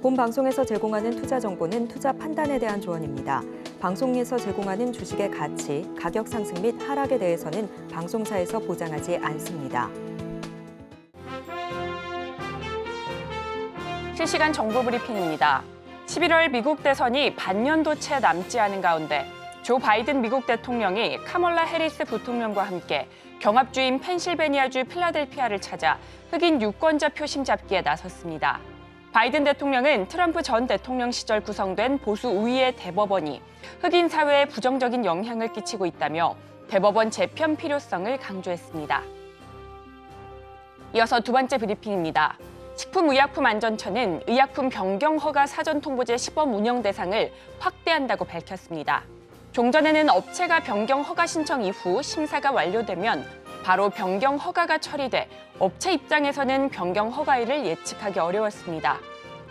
본 방송에서 제공하는 투자 정보는 투자 판단에 대한 조언입니다. 방송에서 제공하는 주식의 가치, 가격 상승 및 하락에 대해서는 방송사에서 보장하지 않습니다. 실시간 정보 브리핑입니다. 11월 미국 대선이 반년도 채 남지 않은 가운데 조 바이든 미국 대통령이 카멀라 해리스 부통령과 함께 경합주인 펜실베니아주 필라델피아를 찾아 흑인 유권자 표심 잡기에 나섰습니다. 바이든 대통령은 트럼프 전 대통령 시절 구성된 보수 우위의 대법원이 흑인 사회에 부정적인 영향을 끼치고 있다며 대법원 재편 필요성을 강조했습니다. 이어서 두 번째 브리핑입니다. 식품의약품안전처는 의약품 변경 허가 사전 통보제 시범 운영 대상을 확대한다고 밝혔습니다. 종전에는 업체가 변경 허가 신청 이후 심사가 완료되면 바로 변경 허가가 처리돼 업체 입장에서는 변경 허가일을 예측하기 어려웠습니다.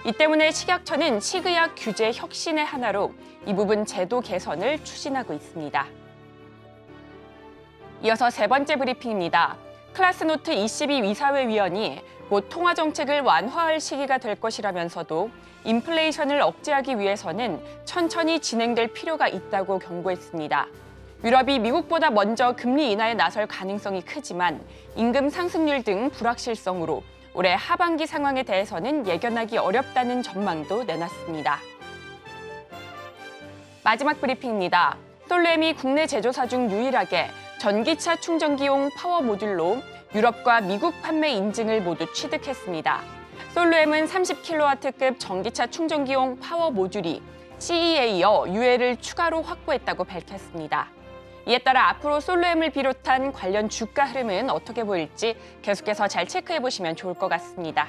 이 때문에 식약처는 식의약 규제 혁신의 하나로 이 부분 제도 개선을 추진하고 있습니다. 이어서 세 번째 브리핑입니다. 클라스노트 22 이사회위원이 곧 통화 정책을 완화할 시기가 될 것이라면서도 인플레이션을 억제하기 위해서는 천천히 진행될 필요가 있다고 경고했습니다. 유럽이 미국보다 먼저 금리 인하에 나설 가능성이 크지만 임금 상승률 등 불확실성으로 올해 하반기 상황에 대해서는 예견하기 어렵다는 전망도 내놨습니다. 마지막 브리핑입니다. 솔루엠이 국내 제조사 중 유일하게 전기차 충전기용 파워 모듈로 유럽과 미국 판매 인증을 모두 취득했습니다. 솔루엠은 30kW급 전기차 충전기용 파워 모듈이 CE에 이어 UL을 추가로 확보했다고 밝혔습니다. 이에 따라 앞으로 솔루엠을 비롯한 관련 주가 흐름은 어떻게 보일지 계속해서 잘 체크해 보시면 좋을 것 같습니다.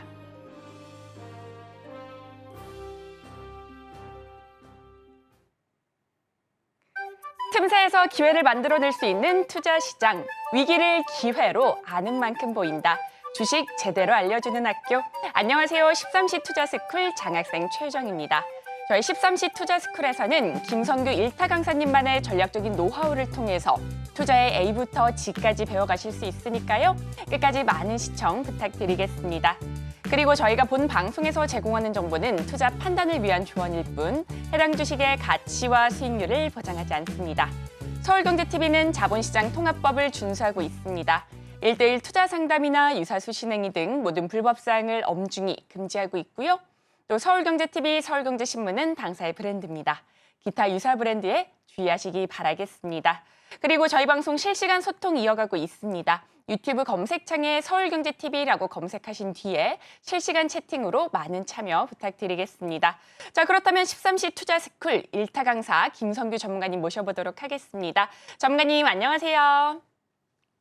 틈새에서 기회를 만들어낼 수 있는 투자 시장. 위기를 기회로 아는 만큼 보인다. 주식 제대로 알려주는 학교. 안녕하세요. 13시 투자스쿨 장학생 최유정입니다. 저희 13시 투자스쿨에서는 김성규 1타 강사님만의 전략적인 노하우를 통해서 투자의 A부터 G까지 배워가실 수 있으니까요. 끝까지 많은 시청 부탁드리겠습니다. 그리고 저희가 본 방송에서 제공하는 정보는 투자 판단을 위한 조언일 뿐 해당 주식의 가치와 수익률을 보장하지 않습니다. 서울경제TV는 자본시장 통합법을 준수하고 있습니다. 1:1 투자 상담이나 유사수 신행위 등 모든 불법 사항을 엄중히 금지하고 있고요. 또 서울경제TV, 서울경제신문은 당사의 브랜드입니다. 기타 유사 브랜드에 주의하시기 바라겠습니다. 그리고 저희 방송 실시간 소통 이어가고 있습니다. 유튜브 검색창에 서울경제TV라고 검색하신 뒤에 실시간 채팅으로 많은 참여 부탁드리겠습니다. 자, 그렇다면 13시 투자스쿨 1타 강사 김성규 전문가님 모셔보도록 하겠습니다. 전문가님 안녕하세요.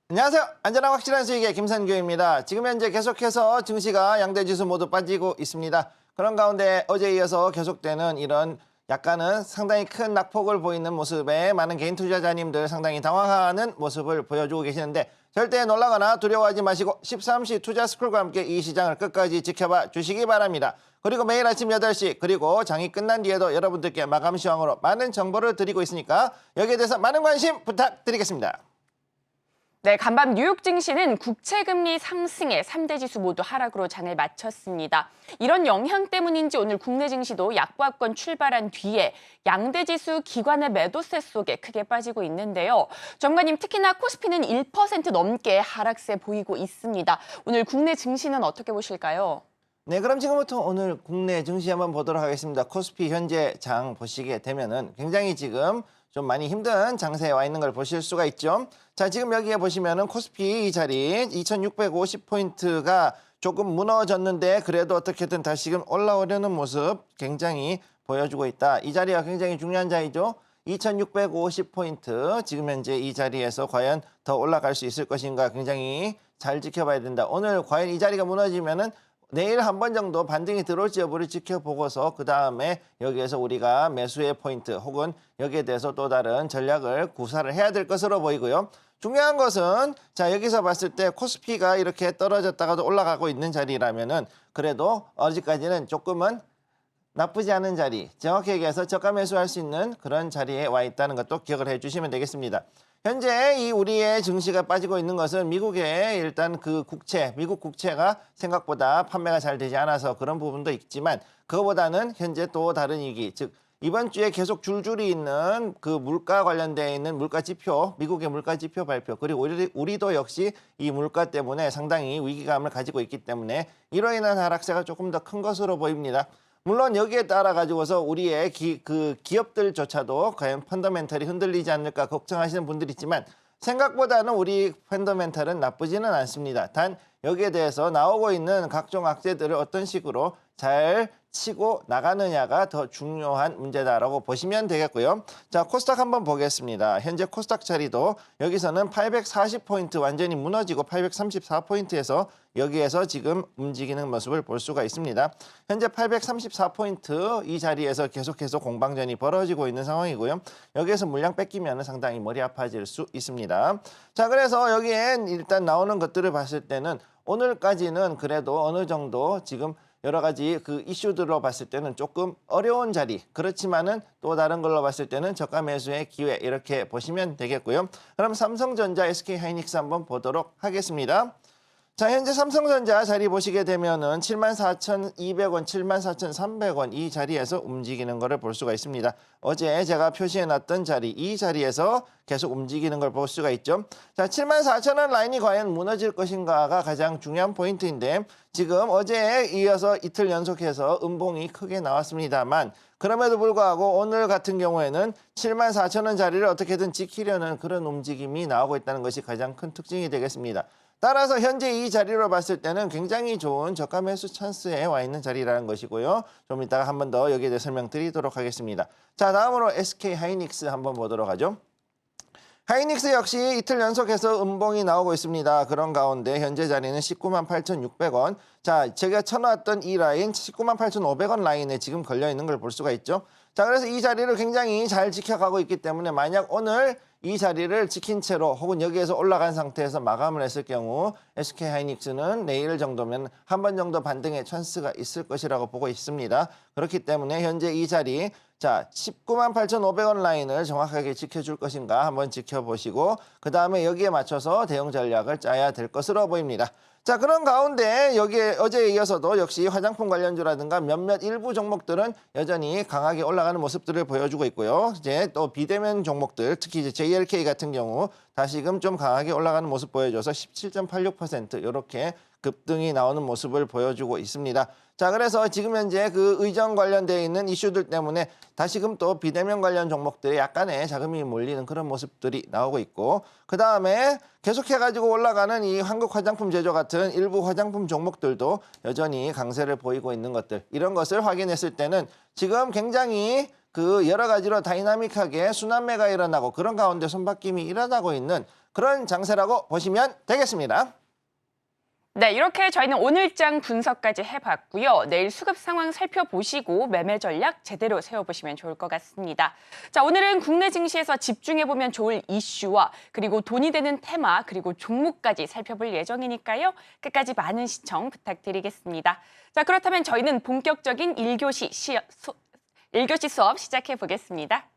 안녕하세요. 안전하고 확실한 수익의 김선규입니다. 지금 현재 계속해서 증시가 양대 지수 모두 빠지고 있습니다. 그런 가운데 어제에 이어서 계속되는 이런 약간은 상당히 큰 낙폭을 보이는 모습에 많은 개인 투자자님들 상당히 당황하는 모습을 보여주고 계시는데 절대 놀라거나 두려워하지 마시고 13시 투자스쿨과 함께 이 시장을 끝까지 지켜봐 주시기 바랍니다. 그리고 매일 아침 8시 그리고 장이 끝난 뒤에도 여러분들께 마감 시황으로 많은 정보를 드리고 있으니까 여기에 대해서 많은 관심 부탁드리겠습니다. 네, 간밤 뉴욕 증시는 국채금리 상승에 3대 지수 모두 하락으로 장을 마쳤습니다. 이런 영향 때문인지 오늘 국내 증시도 약보합권 출발한 뒤에 양대 지수 기관의 매도세 속에 크게 빠지고 있는데요. 전문가님, 특히나 코스피는 1% 넘게 하락세 보이고 있습니다. 오늘 국내 증시는 어떻게 보실까요? 네, 그럼 지금부터 오늘 국내 증시 한번 보도록 하겠습니다. 코스피 현재 장 보시게 되면은 굉장히 지금 좀 많이 힘든 장세에 와 있는 걸 보실 수가 있죠. 자, 지금 여기에 보시면은 코스피 이 자리 2650포인트가 조금 무너졌는데 그래도 어떻게든 다시금 올라오려는 모습 굉장히 보여주고 있다. 이 자리가 굉장히 중요한 자리죠. 2650포인트 지금 현재 이 자리에서 과연 더 올라갈 수 있을 것인가 굉장히 잘 지켜봐야 된다. 오늘 과연 이 자리가 무너지면은 내일 한 번 정도 반등이 들어올지 여부를 지켜보고서 그 다음에 여기에서 우리가 매수의 포인트 혹은 여기에 대해서 또 다른 전략을 구사를 해야 될 것으로 보이고요. 중요한 것은 자 여기서 봤을 때 코스피가 이렇게 떨어졌다가도 올라가고 있는 자리라면은 그래도 아직까지는 조금은 나쁘지 않은 자리, 정확히 얘기해서 저가 매수할 수 있는 그런 자리에 와 있다는 것도 기억을 해주시면 되겠습니다. 현재 이 우리의 증시가 빠지고 있는 것은 미국의 일단 그 국채, 미국 국채가 생각보다 판매가 잘 되지 않아서 그런 부분도 있지만 그거보다는 현재 또 다른 이기, 즉 이번 주에 계속 줄줄이 있는 그 물가 관련되어 있는 물가 지표, 미국의 물가 지표 발표, 그리고 우리도 역시 이 물가 때문에 상당히 위기감을 가지고 있기 때문에 이로 인한 하락세가 조금 더 큰 것으로 보입니다. 물론 여기에 따라 가지고서 우리의 기업들조차도 과연 펀더멘털이 흔들리지 않을까 걱정하시는 분들이 있지만 생각보다는 우리 펀더멘털은 나쁘지는 않습니다. 단 여기에 대해서 나오고 있는 각종 악재들을 어떤 식으로 잘 치고 나가느냐가 더 중요한 문제다라고 보시면 되겠고요. 자, 코스닥 한번 보겠습니다. 현재 코스닥 자리도 여기서는 840포인트 완전히 무너지고 834포인트에서 여기에서 지금 움직이는 모습을 볼 수가 있습니다. 현재 834포인트 이 자리에서 계속해서 공방전이 벌어지고 있는 상황이고요. 여기에서 물량 뺏기면 상당히 머리 아파질 수 있습니다. 자, 그래서 여기엔 일단 나오는 것들을 봤을 때는 오늘까지는 그래도 어느 정도 지금 여러 가지 그 이슈들로 봤을 때는 조금 어려운 자리, 그렇지만은 또 다른 걸로 봤을 때는 저가 매수의 기회 이렇게 보시면 되겠고요. 그럼 삼성전자, SK하이닉스 한번 보도록 하겠습니다. 자, 현재 삼성전자 자리 보시게 되면은 74,200원, 74,300원 이 자리에서 움직이는 것을 볼 수가 있습니다. 어제 제가 표시해놨던 자리, 이 자리에서 계속 움직이는 걸 볼 수가 있죠. 자, 74,000원 라인이 과연 무너질 것인가가 가장 중요한 포인트인데 지금 어제에 이어서 이틀 연속해서 음봉이 크게 나왔습니다만 그럼에도 불구하고 오늘 같은 경우에는 74,000원 자리를 어떻게든 지키려는 그런 움직임이 나오고 있다는 것이 가장 큰 특징이 되겠습니다. 따라서 현재 이 자리로 봤을 때는 굉장히 좋은 저가 매수 찬스에 와 있는 자리라는 것이고요. 좀 이따가 한 번 더 여기에 대해 설명드리도록 하겠습니다. 자, 다음으로 SK하이닉스 한번 보도록 하죠. 하이닉스 역시 이틀 연속해서 음봉이 나오고 있습니다. 그런 가운데 현재 자리는 198,600원. 자, 제가 쳐놨던 이 라인 198,500원 라인에 지금 걸려 있는 걸 볼 수가 있죠. 자, 그래서 이 자리를 굉장히 잘 지켜가고 있기 때문에 만약 오늘 이 자리를 지킨 채로 혹은 여기에서 올라간 상태에서 마감을 했을 경우 SK하이닉스는 내일 정도면 한 번 정도 반등의 찬스가 있을 것이라고 보고 있습니다. 그렇기 때문에 현재 이 자리, 자, 198,500원 라인을 정확하게 지켜줄 것인가 한번 지켜보시고 그 다음에 여기에 맞춰서 대응 전략을 짜야 될 것으로 보입니다. 자, 그런 가운데 여기에 어제에 이어서도 역시 화장품 관련주라든가 몇몇 일부 종목들은 여전히 강하게 올라가는 모습들을 보여주고 있고요. 이제 또 비대면 종목들, 특히 이제 JLK 같은 경우 다시금 좀 강하게 올라가는 모습 보여줘서 17.86% 이렇게 급등이 나오는 모습을 보여주고 있습니다. 자, 그래서 지금 현재 그 의정 관련되어 있는 이슈들 때문에 다시금 또 비대면 관련 종목들에 약간의 자금이 몰리는 그런 모습들이 나오고 있고 그 다음에 계속해가지고 올라가는 이 한국 화장품 제조 같은 일부 화장품 종목들도 여전히 강세를 보이고 있는 것들 이런 것을 확인했을 때는 지금 굉장히 그 여러 가지로 다이나믹하게 순환매가 일어나고 그런 가운데 손바뀜이 일어나고 있는 그런 장세라고 보시면 되겠습니다. 네, 이렇게 저희는 오늘장 분석까지 해봤고요. 내일 수급 상황 살펴보시고 매매 전략 제대로 세워보시면 좋을 것 같습니다. 자, 오늘은 국내 증시에서 집중해보면 좋을 이슈와 그리고 돈이 되는 테마 그리고 종목까지 살펴볼 예정이니까요. 끝까지 많은 시청 부탁드리겠습니다. 자, 그렇다면 저희는 본격적인 1교시 수업 시작해보겠습니다.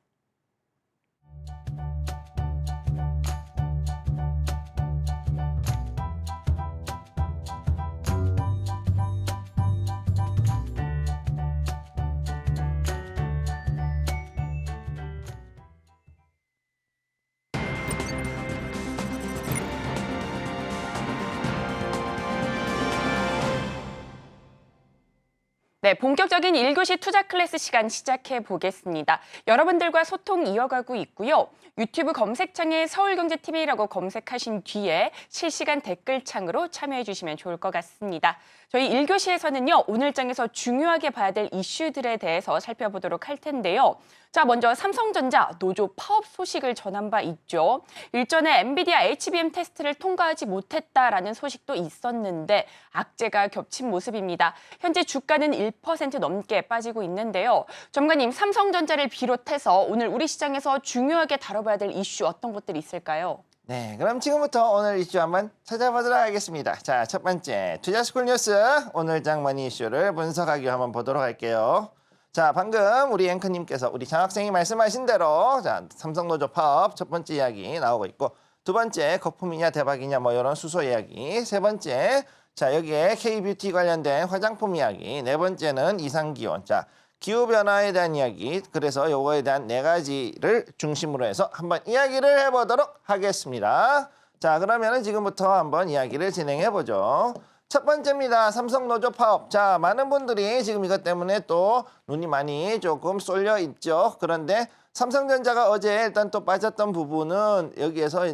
네, 본격적인 1교시 투자 클래스 시간 시작해 보겠습니다. 여러분들과 소통 이어가고 있고요. 유튜브 검색창에 서울경제TV라고 검색하신 뒤에 실시간 댓글창으로 참여해 주시면 좋을 것 같습니다. 저희 1교시에서는요, 오늘장에서 중요하게 봐야 될 이슈들에 대해서 살펴보도록 할 텐데요. 자, 먼저 삼성전자 노조 파업 소식을 전한 바 있죠. 일전에 엔비디아 HBM 테스트를 통과하지 못했다라는 소식도 있었는데 악재가 겹친 모습입니다. 현재 주가는 1% 넘게 빠지고 있는데요. 전문가님, 삼성전자를 비롯해서 오늘 우리 시장에서 중요하게 다뤄봐야 될 이슈 어떤 것들이 있을까요? 네, 그럼 지금부터 오늘 이슈 한번 찾아보도록 하겠습니다. 자, 첫 번째 투자스쿨 뉴스 오늘 장 머니 이슈를 분석하기 한번 보도록 할게요. 자, 방금 우리 앵커님께서 우리 장학생이 말씀하신 대로 자, 삼성노조 파업 첫 번째 이야기 나오고 있고 두 번째 거품이냐 대박이냐 뭐 이런 수소 이야기 세 번째 자 여기에 K뷰티 관련된 화장품 이야기 네 번째는 이상기온 자 기후변화에 대한 이야기 그래서 요거에 대한 네 가지를 중심으로 해서 한번 이야기를 해보도록 하겠습니다. 자 그러면은 지금부터 한번 이야기를 진행해 보죠. 첫 번째입니다. 삼성노조 파업. 자, 많은 분들이 지금 이것 때문에 또 눈이 많이 조금 쏠려 있죠. 그런데 삼성전자가 어제 일단 또 빠졌던 부분은 여기에서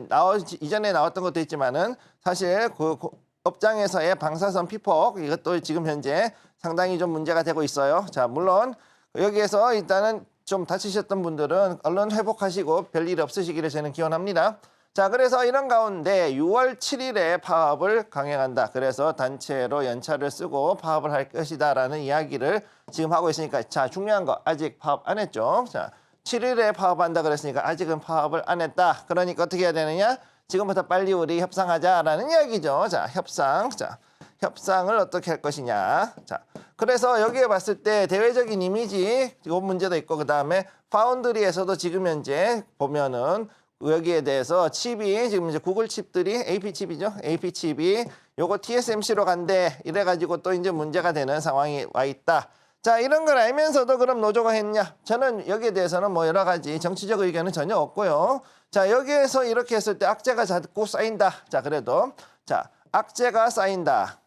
이전에 나왔던 것도 있지만은 사실 그 업장에서의 방사선 피폭 이것도 지금 현재 상당히 좀 문제가 되고 있어요. 자, 물론 여기에서 일단은 좀 다치셨던 분들은 얼른 회복하시고 별일 없으시기를 저는 기원합니다. 자, 그래서 이런 가운데 6월 7일에 파업을 강행한다. 그래서 단체로 연차를 쓰고 파업을 할 것이다라는 이야기를 지금 하고 있으니까 자, 중요한 거 아직 파업 안 했죠. 자, 7일에 파업한다 그랬으니까 아직은 파업을 안 했다. 그러니까 어떻게 해야 되느냐? 지금부터 빨리 우리 협상하자라는 이야기죠. 자, 협상. 자, 협상을 어떻게 할 것이냐. 자, 그래서 여기에 봤을 때 대외적인 이미지 이 문제도 있고 그다음에 파운드리에서도 지금 현재 보면은 여기에 대해서 칩이 지금 이제 구글 칩들이 AP 칩이죠. AP 칩이 요거 TSMC로 간대. 이래가지고 또 이제 문제가 되는 상황이 와 있다. 자, 이런 걸 알면서도 그럼 노조가 했냐? 저는 여기에 대해서는 뭐 여러 가지 정치적 의견은 전혀 없고요. 자, 여기에서 이렇게 했을 때 악재가 자꾸 쌓인다. 자, 그래도 자, 악재가 쌓인다.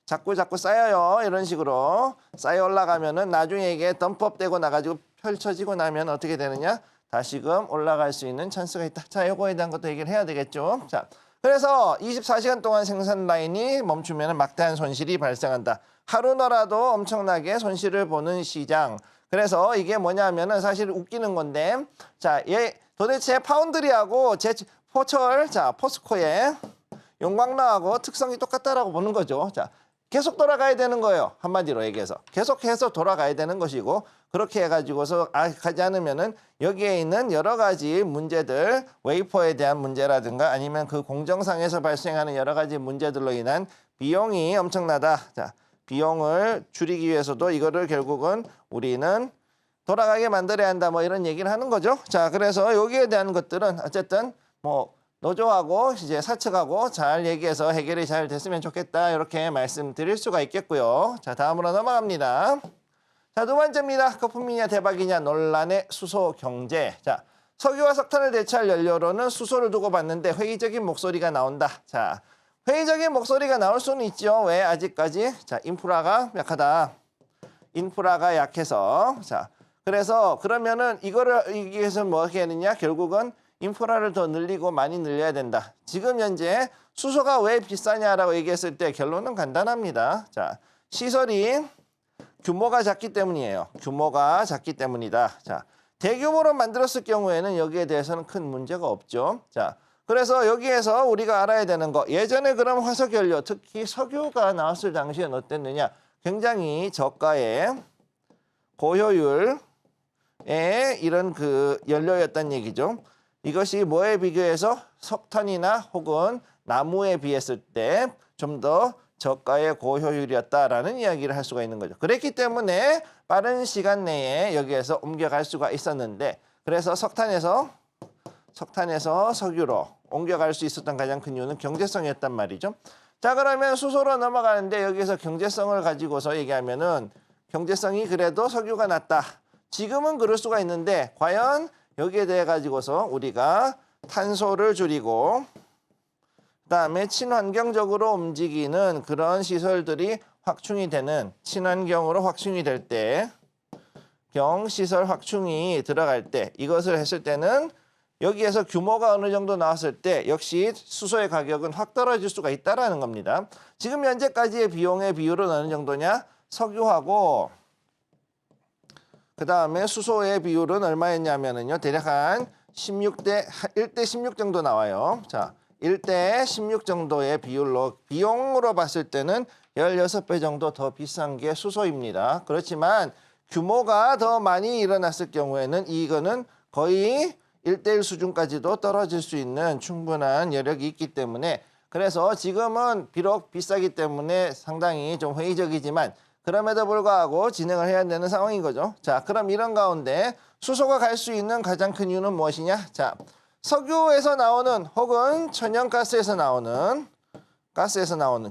자꾸 쌓여요. 이런 식으로 쌓여 올라가면은 나중에 이게 덤법되고 나가지고 펼쳐지고 나면 어떻게 되느냐? 다시금 올라갈 수 있는 찬스가 있다. 자, 요거에 대한 것도 얘기를 해야 되겠죠. 자, 그래서 24시간 동안 생산 라인이 멈추면 막대한 손실이 발생한다. 하루너라도 엄청나게 손실을 보는 시장. 그래서 이게 뭐냐면은 사실 웃기는 건데, 자, 얘 도대체 파운드리하고 포철, 자, 포스코의 용광로하고 특성이 똑같다라고 보는 거죠. 자, 계속 돌아가야 되는 거예요. 한마디로 얘기해서. 계속해서 돌아가야 되는 것이고 그렇게 해가지고서 가지 않으면은 여기에 있는 여러 가지 문제들, 웨이퍼에 대한 문제라든가 아니면 그 공정상에서 발생하는 여러 가지 문제들로 인한 비용이 엄청나다. 자, 비용을 줄이기 위해서도 이거를 결국은 우리는 돌아가게 만들어야 한다. 뭐 이런 얘기를 하는 거죠. 자, 그래서 여기에 대한 것들은 어쨌든 뭐 노조하고 이제 사측하고 잘 얘기해서 해결이 잘 됐으면 좋겠다. 이렇게 말씀드릴 수가 있겠고요. 자, 다음으로 넘어갑니다. 자, 두 번째입니다. 거품이냐 대박이냐 논란의 수소 경제. 자, 석유와 석탄을 대체할 연료로는 수소를 두고 봤는데 회의적인 목소리가 나온다. 자, 회의적인 목소리가 나올 수는 있죠. 왜 아직까지? 자, 인프라가 약하다. 인프라가 약해서. 자, 그래서 그러면은 이거를 이기 위해서 뭐 어떻게 하느냐? 결국은 인프라를 더 늘리고 많이 늘려야 된다. 지금 현재 수소가 왜 비싸냐라고 얘기했을 때 결론은 간단합니다. 자, 시설이 규모가 작기 때문이에요. 규모가 작기 때문이다. 자, 대규모로 만들었을 경우에는 여기에 대해서는 큰 문제가 없죠. 자, 그래서 여기에서 우리가 알아야 되는 거 예전에 그럼 화석연료 특히 석유가 나왔을 당시엔 어땠느냐? 굉장히 저가의 고효율의 이런 그 연료였다는 얘기죠. 이것이 뭐에 비교해서 석탄이나 혹은 나무에 비했을 때 좀 더 저가의 고효율이었다라는 이야기를 할 수가 있는 거죠. 그랬기 때문에 빠른 시간 내에 여기에서 옮겨갈 수가 있었는데 그래서 석탄에서 석유로 옮겨갈 수 있었던 가장 큰 이유는 경제성이었단 말이죠. 자, 그러면 수소로 넘어가는데 여기서 경제성을 가지고서 얘기하면은 경제성이 그래도 석유가 낫다. 지금은 그럴 수가 있는데 과연 여기에 대해 가지고서 우리가 탄소를 줄이고 그다음에 친환경적으로 움직이는 그런 시설들이 확충이 되는 친환경으로 확충이 될 때 경시설 확충이 들어갈 때 이것을 했을 때는 여기에서 규모가 어느 정도 나왔을 때 역시 수소의 가격은 확 떨어질 수가 있다라는 겁니다. 지금 현재까지의 비용의 비율은 어느 정도냐? 석유하고 그다음에 수소의 비율은 얼마였냐면은요. 대략 한 1대 16 정도 나와요. 자, 1대 16 정도의 비율로 비용으로 봤을 때는 16배 정도 더 비싼 게 수소입니다. 그렇지만 규모가 더 많이 일어났을 경우에는 이거는 거의 1대1 수준까지도 떨어질 수 있는 충분한 여력이 있기 때문에 그래서 지금은 비록 비싸기 때문에 상당히 좀 회의적이지만 그럼에도 불구하고 진행을 해야 되는 상황인 거죠. 자, 그럼 이런 가운데 수소가 갈 수 있는 가장 큰 이유는 무엇이냐? 자, 석유에서 나오는 혹은 천연가스에서 나오는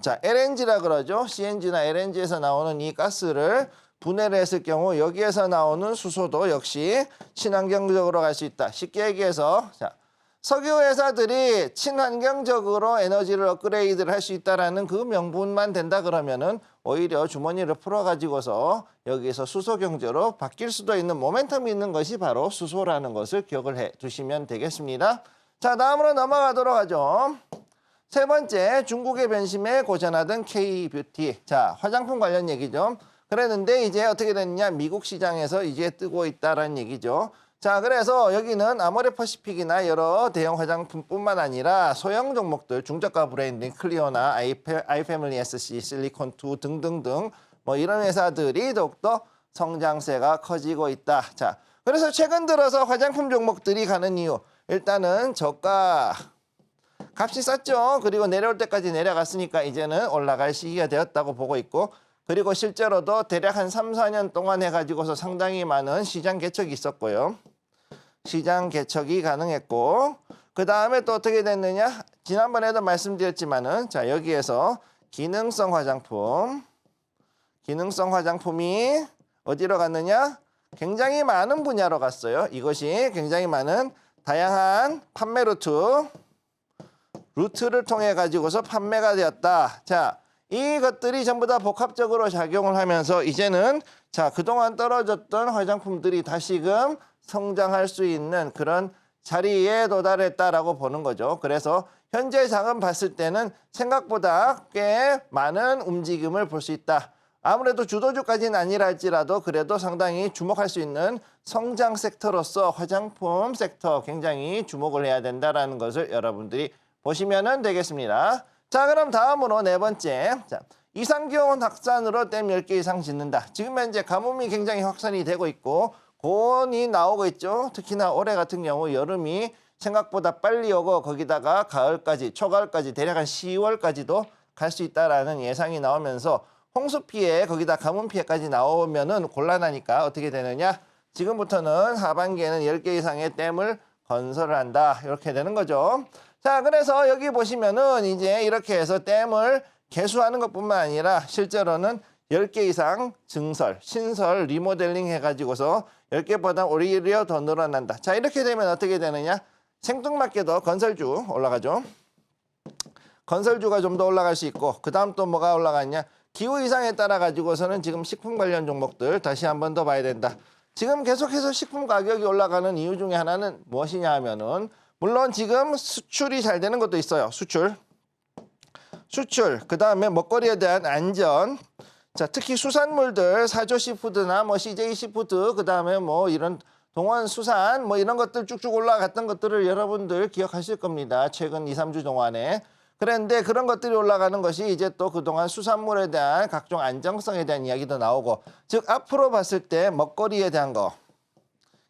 자, LNG라 그러죠. CNG나 LNG에서 나오는 이 가스를 분해를 했을 경우 여기에서 나오는 수소도 역시 친환경적으로 갈 수 있다. 쉽게 얘기해서 자, 석유 회사들이 친환경적으로 에너지를 업그레이드를 할 수 있다라는 그 명분만 된다 그러면은 오히려 주머니를 풀어가지고서 여기에서 수소 경제로 바뀔 수도 있는 모멘텀이 있는 것이 바로 수소라는 것을 기억을 해 두시면 되겠습니다. 자, 다음으로 넘어가도록 하죠. 세 번째, 중국의 변심에 고전하던 K-뷰티. 자, 화장품 관련 얘기죠. 그랬는데 이제 어떻게 됐냐? 미국 시장에서 이제 뜨고 있다라는 얘기죠. 자, 그래서 여기는 아모레퍼시픽이나 여러 대형 화장품뿐만 아니라 소형 종목들, 중저가 브랜딩, 클리오나 아이패밀리 SC, 실리콘2 등등등 뭐 이런 회사들이 더욱더 성장세가 커지고 있다. 자, 그래서 최근 들어서 화장품 종목들이 가는 이유, 일단은 저가 값이 쌌죠. 그리고 내려올 때까지 내려갔으니까 이제는 올라갈 시기가 되었다고 보고 있고, 그리고 실제로도 대략 한 3, 4년 동안 해가지고서 상당히 많은 시장 개척이 있었고요. 시장 개척이 가능했고, 그 다음에 또 어떻게 됐느냐? 지난번에도 말씀드렸지만은, 자, 여기에서 기능성 화장품이 어디로 갔느냐? 굉장히 많은 분야로 갔어요. 이것이 굉장히 많은 다양한 판매 루트를 통해 가지고서 판매가 되었다. 자, 이것들이 전부 다 복합적으로 작용을 하면서 이제는 자, 그동안 떨어졌던 화장품들이 다시금 성장할 수 있는 그런 자리에 도달했다라고 보는 거죠. 그래서 현재 자금 봤을 때는 생각보다 꽤 많은 움직임을 볼 수 있다. 아무래도 주도주까지는 아니라 할지라도 그래도 상당히 주목할 수 있는 성장 섹터로서 화장품 섹터 굉장히 주목을 해야 된다라는 것을 여러분들이 보시면 되겠습니다. 자, 그럼 다음으로 네 번째. 자, 이상기온 확산으로 댐 10개 이상 짓는다. 지금 현재 가뭄이 굉장히 확산이 되고 있고 고온이 나오고 있죠. 특히나 올해 같은 경우 여름이 생각보다 빨리 오고 거기다가 가을까지, 초가을까지 대략 한 10월까지도 갈 수 있다라는 예상이 나오면서 홍수 피해, 거기다 가뭄 피해까지 나오면은 곤란하니까 어떻게 되느냐? 지금부터는 하반기에는 10개 이상의 댐을 건설을 한다. 이렇게 되는 거죠. 자, 그래서 여기 보시면은 이제 이렇게 해서 댐을 개수하는 것뿐만 아니라 실제로는 10개 이상 증설, 신설, 리모델링 해가지고서 10개보다 오히려 더 늘어난다. 자, 이렇게 되면 어떻게 되느냐? 생뚱맞게도 건설주 올라가죠. 건설주가 좀 더 올라갈 수 있고, 그 다음 또 뭐가 올라가냐? 기후 이상에 따라 가지고서는 지금 식품 관련 종목들 다시 한 번 더 봐야 된다. 지금 계속해서 식품 가격이 올라가는 이유 중에 하나는 무엇이냐 하면은 물론 지금 수출이 잘 되는 것도 있어요. 수출, 그 다음에 먹거리에 대한 안전. 자, 특히 수산물들, 사조 시푸드나 뭐 CJ 시푸드, 그 다음에 뭐 이런 동원 수산, 뭐 이런 것들 쭉쭉 올라갔던 것들을 여러분들 기억하실 겁니다. 최근 2, 3주 동안에. 그런데 그런 것들이 올라가는 것이 이제 또 그동안 수산물에 대한 각종 안정성에 대한 이야기도 나오고, 즉 앞으로 봤을 때 먹거리에 대한 거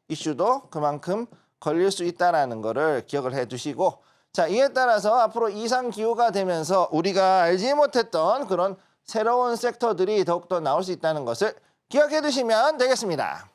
이슈도 그만큼 걸릴 수 있다는 거를 기억을 해 두시고, 자, 이에 따라서 앞으로 이상 기후가 되면서 우리가 알지 못했던 그런 새로운 섹터들이 더욱더 나올 수 있다는 것을 기억해 두시면 되겠습니다.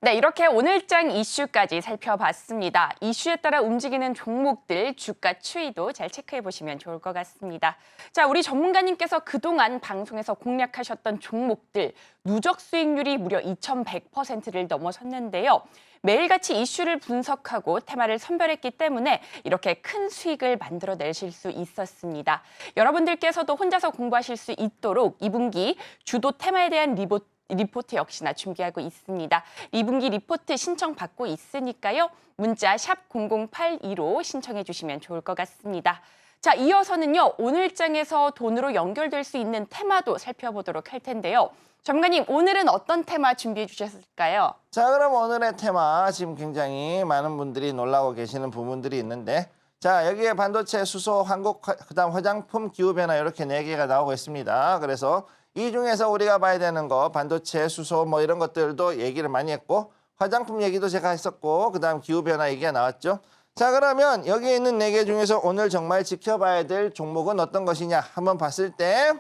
네, 이렇게 오늘장 이슈까지 살펴봤습니다. 이슈에 따라 움직이는 종목들 주가 추이도 잘 체크해 보시면 좋을 것 같습니다. 자, 우리 전문가님께서 그동안 방송에서 공략하셨던 종목들 누적 수익률이 무려 2100%를 넘어섰는데요. 매일같이 이슈를 분석하고 테마를 선별했기 때문에 이렇게 큰 수익을 만들어내실 수 있었습니다. 여러분들께서도 혼자서 공부하실 수 있도록 2분기 주도 테마에 대한 리포트 역시나 준비하고 있습니다. 2분기 리포트 신청받고 있으니까요. 문자 샵 0082로 신청해 주시면 좋을 것 같습니다. 자, 이어서는요. 오늘장에서 돈으로 연결될 수 있는 테마도 살펴보도록 할 텐데요. 전문가님, 오늘은 어떤 테마 준비해 주셨을까요? 자, 그럼 오늘의 테마 지금 굉장히 많은 분들이 놀라고 계시는 부분들이 있는데, 자, 여기에 반도체, 수소, 한국, 그다음 화장품, 기후변화 이렇게 4개가 나오고 있습니다. 그래서 이 중에서 우리가 봐야 되는 거 반도체, 수소 뭐 이런 것들도 얘기를 많이 했고, 화장품 얘기도 제가 했었고, 그다음 기후변화 얘기가 나왔죠. 자, 그러면 여기에 있는 4개 중에서 오늘 정말 지켜봐야 될 종목은 어떤 것이냐 한번 봤을 때,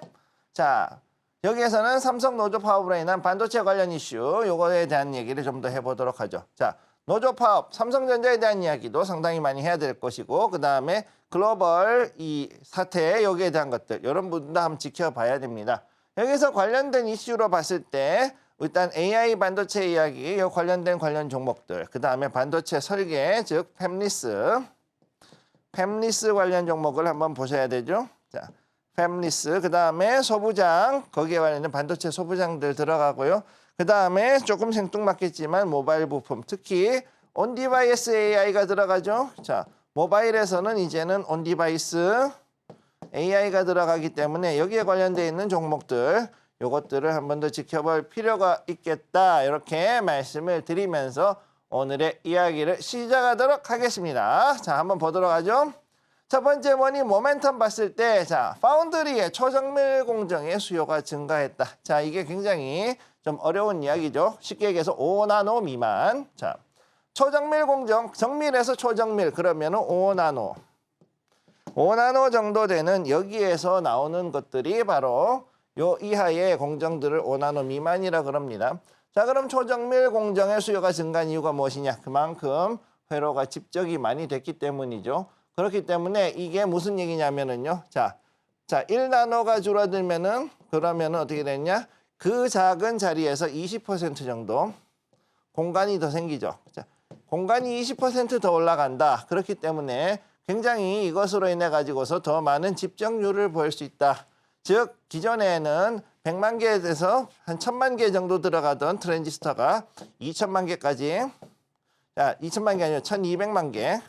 자, 여기에서는 삼성 노조 파업으로 인한 반도체 관련 이슈 요거에 대한 얘기를 좀 더 해보도록 하죠. 자, 노조 파업, 삼성전자에 대한 이야기도 상당히 많이 해야 될 것이고 그 다음에 글로벌 이 사태 여기에 대한 것들 이런 부분도 한번 지켜봐야 됩니다. 여기서 관련된 이슈로 봤을 때 일단 AI 반도체 이야기, 요 관련된 관련 종목들, 그 다음에 반도체 설계, 즉 팹리스 관련 종목을 한번 보셔야 되죠. 자, 팹리스, 그 다음에 소부장, 거기에 관련된 반도체 소부장들 들어가고요. 그 다음에 조금 생뚱맞겠지만 모바일 부품, 특히 온디바이스 AI가 들어가죠. 자, 모바일에서는 이제는 온디바이스 AI가 들어가기 때문에 여기에 관련되어 있는 종목들 요것들을 한 번 더 지켜볼 필요가 있겠다 이렇게 말씀을 드리면서 오늘의 이야기를 시작하도록 하겠습니다. 자, 한번 보도록 하죠. 첫 번째 원이 모멘텀 봤을 때, 자, 파운드리의 초정밀 공정의 수요가 증가했다. 자, 이게 굉장히 좀 어려운 이야기죠. 쉽게 얘기해서 5나노 미만. 자, 초정밀 공정, 정밀에서 초정밀 그러면은 5나노. 5나노 정도 되는 여기에서 나오는 것들이 바로 요 이하의 공정들을 5나노 미만이라 그럽니다. 자, 그럼 초정밀 공정의 수요가 증가한 이유가 무엇이냐? 그만큼 회로가 집적이 많이 됐기 때문이죠. 그렇기 때문에 이게 무슨 얘기냐면은요. 자, 1나노가 줄어들면은 그러면은 어떻게 되냐? 그 작은 자리에서 20% 정도 공간이 더 생기죠. 자, 공간이 20% 더 올라간다. 그렇기 때문에 굉장히 이것으로 인해 가지고서 더 많은 집적률을 보일 수 있다. 즉 기존에는 100만 개에서 한 1000만 개 정도 들어가던 트랜지스터가 2000만 개까지, 자, 2000만 개 아니라 1200만 개,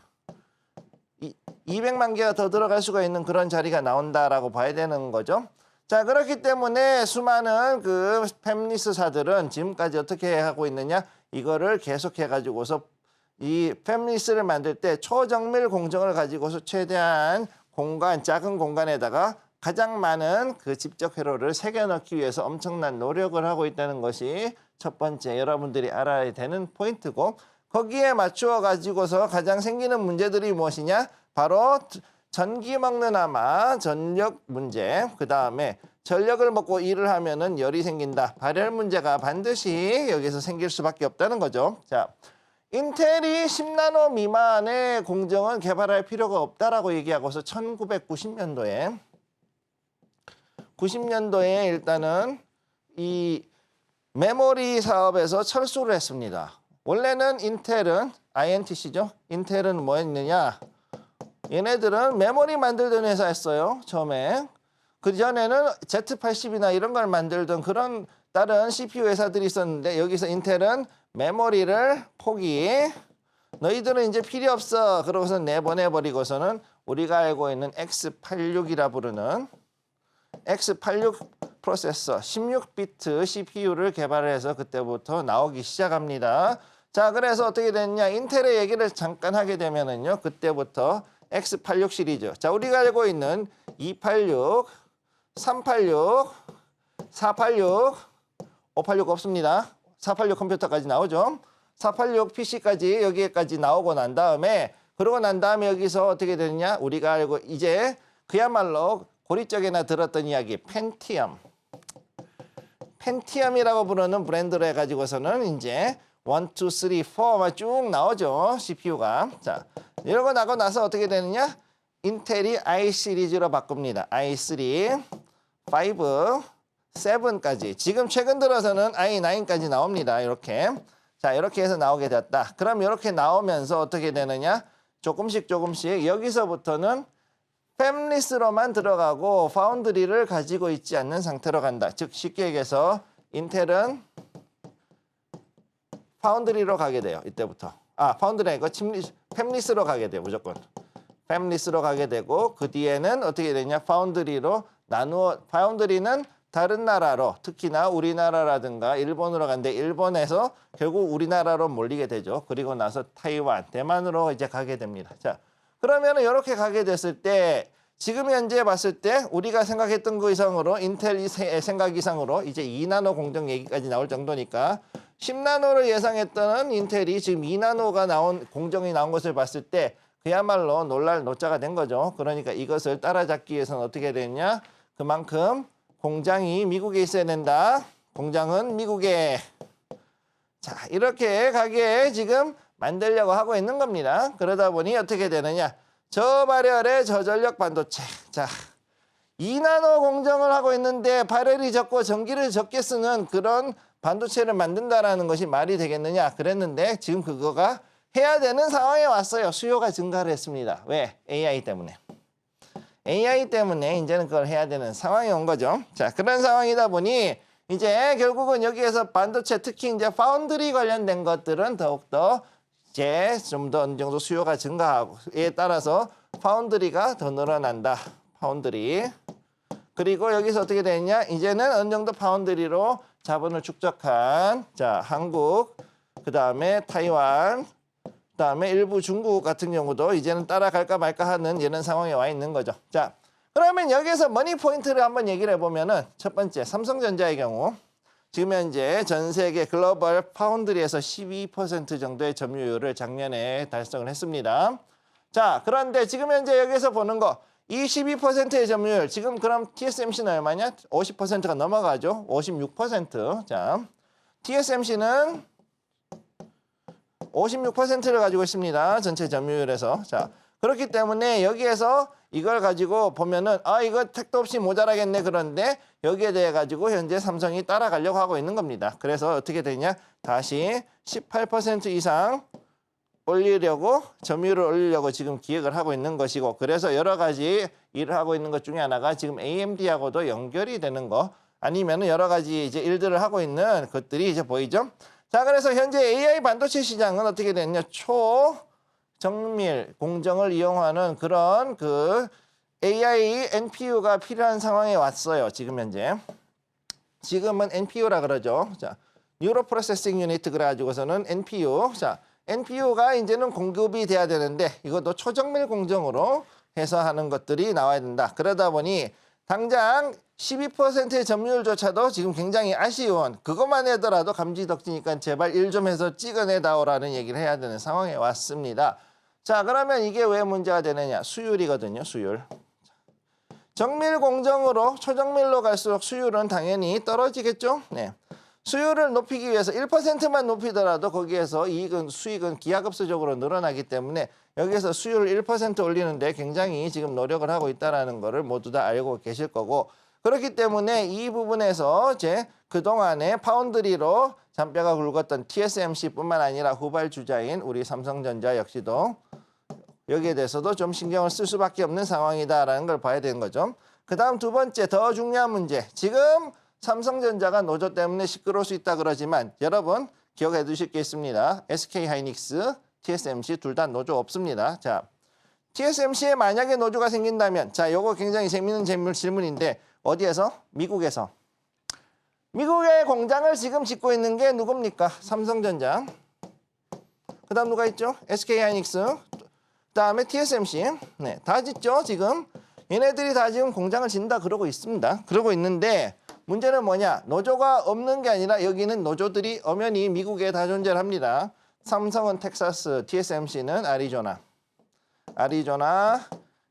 200만 개가 더 들어갈 수가 있는 그런 자리가 나온다라고 봐야 되는 거죠. 자, 그렇기 때문에 수많은 그 팹리스사들은 지금까지 어떻게 하고 있느냐? 이거를 계속해 가지고서 이 팹리스를 만들 때 초정밀 공정을 가지고서 최대한 공간, 작은 공간에다가 가장 많은 그 집적 회로를 새겨 넣기 위해서 엄청난 노력을 하고 있다는 것이 첫 번째 여러분들이 알아야 되는 포인트고, 거기에 맞추어 가지고서 가장 생기는 문제들이 무엇이냐? 바로 전기 먹는 아마 전력 문제, 그 다음에 전력을 먹고 일을 하면은 열이 생긴다. 발열 문제가 반드시 여기서 생길 수밖에 없다는 거죠. 자, 인텔이 10나노 미만의 공정은 개발할 필요가 없다라고 얘기하고서 1990년도에 일단은 이 메모리 사업에서 철수를 했습니다. 원래는 인텔은 INTC죠. 인텔은 뭐였느냐? 얘네들은 메모리 만들던 회사였어요. 처음에. 그전에는 Z80이나 이런 걸 만들던 그런 다른 CPU 회사들이 있었는데 여기서 인텔은 메모리를 포기. 너희들은 이제 필요 없어. 그러고서 내보내버리고서는 우리가 알고 있는 X86이라 부르는 X86 프로세서 16비트 CPU를 개발해서 그때부터 나오기 시작합니다. 자, 그래서 어떻게 됐냐? 인텔의 얘기를 잠깐 하게 되면은요. 그때부터 X86 시리즈. 자, 우리가 알고 있는 286, 386, 486, 586 없습니다. 486 컴퓨터까지 나오죠. 486 PC까지 여기에까지 나오고 난 다음에, 그러고 난 다음에 여기서 어떻게 되느냐? 우리가 알고 이제 그야말로 고리적에나 들었던 이야기, 펜티엄. 펜티엄이라고 부르는 브랜드로 해가지고서는 이제 1, 2, 3, 4만 쭉 나오죠. CPU가. 자, 이러고 나고 나서 어떻게 되느냐? 인텔이 i 시리즈로 바꿉니다. i3, 5, 7까지. 지금 최근 들어서는 i9까지 나옵니다. 이렇게. 자, 이렇게 해서 나오게 됐다. 그럼 이렇게 나오면서 어떻게 되느냐? 조금씩 여기서부터는 팹리스로만 들어가고 파운드리를 가지고 있지 않는 상태로 간다. 즉 쉽게 얘기해서 인텔은 파운드리로 가게 돼요. 이때부터. 파운드리 아니고 팹리스로 가게 돼요. 무조건. 팹리스로 가게 되고 그 뒤에는 어떻게 되냐? 파운드리로 나누어, 파운드리는 다른 나라로, 특히나 우리나라라든가 일본으로 간데 일본에서 결국 우리나라로 몰리게 되죠. 그리고 나서 타이완, 대만으로 이제 가게 됩니다. 자, 그러면은 이렇게 가게 됐을 때 지금 현재 봤을 때 우리가 생각했던 그 이상으로 인텔 생각 이상으로 이제 2나노 공정 얘기까지 나올 정도니까 10나노를 예상했던 인텔이 지금 2나노가 나온 공정이 나온 것을 봤을 때 그야말로 놀랄 노자가 된 거죠. 그러니까 이것을 따라잡기 위해서는 어떻게 되냐? 그만큼 공장이 미국에 있어야 된다. 공장은 미국에. 자, 이렇게 가게 지금 만들려고 하고 있는 겁니다. 그러다 보니 어떻게 되느냐. 저발열의 저전력 반도체. 자, 2나노 공정을 하고 있는데 발열이 적고 전기를 적게 쓰는 그런 반도체를 만든다라는 것이 말이 되겠느냐 그랬는데 지금 그거가 해야 되는 상황에 왔어요. 수요가 증가를 했습니다. 왜? AI 때문에. AI 때문에 이제는 그걸 해야 되는 상황이 온 거죠. 자, 그런 상황이다 보니 이제 결국은 여기에서 반도체 특히 이제 파운드리 관련된 것들은 더욱더 이제 좀 더 어느 정도 수요가 증가하고에 따라서 파운드리가 더 늘어난다. 파운드리. 그리고 여기서 어떻게 되느냐? 이제는 어느 정도 파운드리로 자본을 축적한 자, 한국, 그다음에 타이완, 그다음에 일부 중국 같은 경우도 이제는 따라갈까 말까 하는 이런 상황에 와 있는 거죠. 자, 그러면 여기서 머니 포인트를 한번 얘기를 해보면은 첫 번째 삼성전자의 경우 지금 현재 전 세계 글로벌 파운드리에서 12% 정도의 점유율을 작년에 달성을 했습니다. 자, 그런데 지금 현재 여기서 보는 거 이 12%의 점유율 지금 그럼 TSMC는 얼마냐? 50%가 넘어가죠. 56%. 자, TSMC는 56%를 가지고 있습니다. 전체 점유율에서. 자, 그렇기 때문에 여기에서 이걸 가지고 보면은 이거 택도 없이 모자라겠네. 그런데 여기에 대해 가지고 현재 삼성이 따라가려고 하고 있는 겁니다. 그래서 어떻게 되냐? 다시 18% 이상 올리려고 점유율을 올리려고 지금 기획을 하고 있는 것이고 그래서 여러 가지 일을 하고 있는 것 중에 하나가 지금 AMD하고도 연결이 되는 거 아니면은 여러 가지 이제 일들을 하고 있는 것들이 이제 보이죠? 자, 그래서 현재 AI 반도체 시장은 어떻게 됐냐? 초정밀 공정을 이용하는 그런 그 AI NPU가 필요한 상황에 왔어요. 지금 현재. 지금은 NPU라 그러죠. 자, 뉴로 프로세싱 유니트 그래가지고서는 NPU. 자, NPU가 이제는 공급이 돼야 되는데 이것도 초정밀 공정으로 해서 하는 것들이 나와야 된다. 그러다 보니 당장 12%의 점유율조차도 지금 굉장히 아쉬운 그것만 하더라도 감지덕지니까 제발 일 좀 해서 찍어내다오라는 얘기를 해야 되는 상황에 왔습니다. 자, 그러면 이게 왜 문제가 되느냐. 수율이거든요. 수율. 정밀 공정으로 초정밀로 갈수록 수율은 당연히 떨어지겠죠. 네. 수율을 높이기 위해서 1%만 높이더라도 거기에서 수익은 기하급수적으로 늘어나기 때문에 여기에서 수율을 1% 올리는데 굉장히 지금 노력을 하고 있다는 것을 모두 다 알고 계실 거고 그렇기 때문에 이 부분에서 이제 그동안에 파운드리로 잔뼈가 굵었던 TSMC뿐만 아니라 후발주자인 우리 삼성전자 역시도 여기에 대해서도 좀 신경을 쓸 수밖에 없는 상황이다라는 걸 봐야 되는 거죠. 그 다음 두 번째 더 중요한 문제. 지금 삼성전자가 노조 때문에 시끄러울 수 있다 그러지만 여러분 기억해 두실 게 있습니다. SK하이닉스, TSMC 둘 다 노조 없습니다. 자, TSMC에 만약에 노조가 생긴다면 자, 요거 굉장히 재밌는 질문인데 어디에서? 미국에서. 미국의 공장을 지금 짓고 있는 게 누굽니까? 삼성전자. 그 다음 누가 있죠? SK하이닉스. 그 다음에 TSMC. 네, 다 짓죠, 지금. 얘네들이 다 지금 공장을 짓는다 그러고 있습니다. 그러고 있는데 문제는 뭐냐? 노조가 없는 게 아니라 여기는 노조들이 엄연히 미국에 다 존재를 합니다. 삼성은 텍사스, TSMC는 아리조나.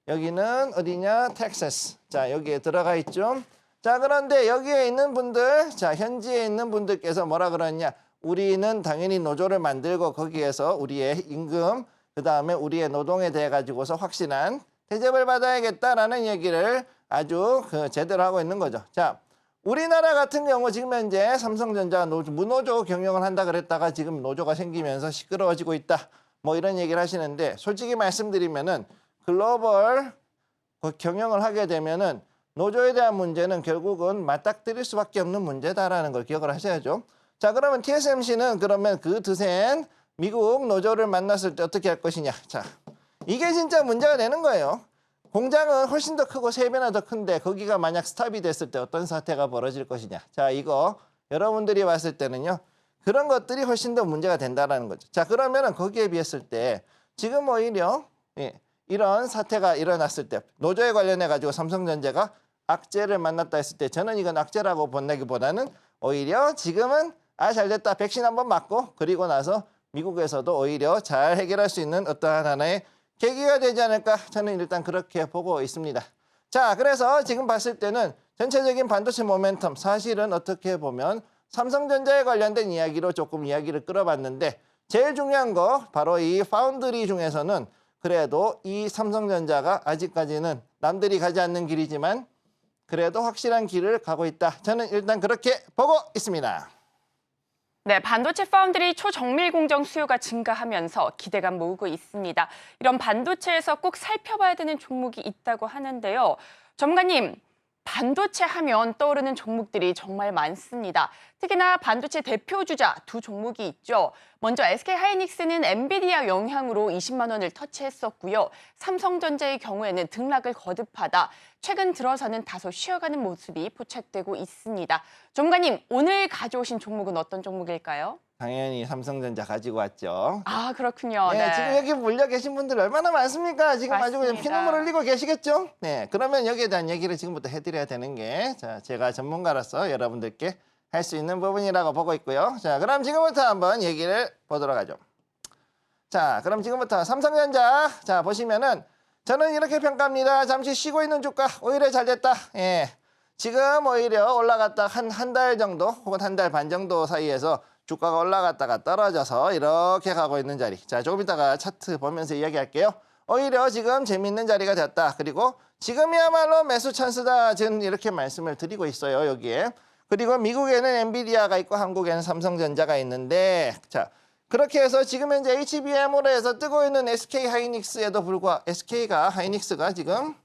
여기는 어디냐? 텍사스. 자, 여기에 들어가 있죠. 자, 그런데 여기에 있는 분들, 자, 현지에 있는 분들께서 뭐라 그러냐? 우리는 당연히 노조를 만들고 거기에서 우리의 임금, 그 다음에 우리의 노동에 대해 가지고서 확실한 대접을 받아야겠다라는 얘기를 아주 제대로 하고 있는 거죠. 자, 우리나라 같은 경우 지금 현재 삼성전자가 무노조 경영을 한다 그랬다가 지금 노조가 생기면서 시끄러워지고 있다. 뭐 이런 얘기를 하시는데 솔직히 말씀드리면은 글로벌 경영을 하게 되면은 노조에 대한 문제는 결국은 맞닥뜨릴 수밖에 없는 문제다라는 걸 기억을 하셔야죠. 자, 그러면 TSMC는 그러면 그 드센 미국 노조를 만났을 때 어떻게 할 것이냐. 자, 이게 진짜 문제가 되는 거예요. 공장은 훨씬 더 크고 3배나 더 큰데 거기가 만약 스탑이 됐을 때 어떤 사태가 벌어질 것이냐. 자, 이거 여러분들이 봤을 때는요. 그런 것들이 훨씬 더 문제가 된다는 거죠. 자, 그러면은 거기에 비했을 때 지금 오히려 이런 사태가 일어났을 때 노조에 관련해 가지고 삼성전자가 악재를 만났다 했을 때 저는 이건 악재라고 본다기보다는 오히려 지금은 잘 됐다. 백신 한번 맞고 그리고 나서 미국에서도 오히려 잘 해결할 수 있는 어떠한 하나의 계기가 되지 않을까 저는 일단 그렇게 보고 있습니다. 자, 그래서 지금 봤을 때는 전체적인 반도체 모멘텀 사실은 어떻게 보면 삼성전자에 관련된 이야기로 조금 이야기를 끌어봤는데 제일 중요한 거 바로 이 파운드리 중에서는 그래도 이 삼성전자가 아직까지는 남들이 가지 않는 길이지만 그래도 확실한 길을 가고 있다. 저는 일단 그렇게 보고 있습니다. 네, 반도체 파운드리 초정밀 공정 수요가 증가하면서 기대감 모으고 있습니다. 이런 반도체에서 꼭 살펴봐야 되는 종목이 있다고 하는데요. 전문가님, 반도체 하면 떠오르는 종목들이 정말 많습니다. 특히나 반도체 대표 주자 두 종목이 있죠. 먼저 SK하이닉스는 엔비디아 영향으로 20만 원을 터치했었고요. 삼성전자의 경우에는 등락을 거듭하다 최근 들어서는 다소 쉬어가는 모습이 포착되고 있습니다. 전문가님, 오늘 가져오신 종목은 어떤 종목일까요? 당연히 삼성전자 가지고 왔죠. 아, 그렇군요. 네, 네. 지금 여기 몰려 계신 분들 얼마나 많습니까? 지금 아주 그냥 맞습니다. 피눈물 흘리고 계시겠죠? 네, 그러면 여기에 대한 얘기를 지금부터 해드려야 되는 게 제가 전문가로서 여러분들께 할 수 있는 부분이라고 보고 있고요. 자, 그럼 지금부터 한번 얘기를 보도록 하죠. 자, 그럼 지금부터 삼성전자 자 보시면은 저는 이렇게 평가합니다. 잠시 쉬고 있는 주가 오히려 잘 됐다. 예, 지금 오히려 올라갔다 한 달 정도 혹은 한 달 반 정도 사이에서 주가가 올라갔다가 떨어져서 이렇게 가고 있는 자리. 자, 조금 이따가 차트 보면서 이야기할게요. 오히려 지금 재밌는 자리가 됐다. 그리고 지금이야말로 매수 찬스다. 저는 이렇게 말씀을 드리고 있어요. 여기에. 그리고 미국에는 엔비디아가 있고 한국에는 삼성전자가 있는데 자, 그렇게 해서 지금 현재 HBM으로 해서 뜨고 있는 SK하이닉스에도 불구하고 SK하이닉스가 지금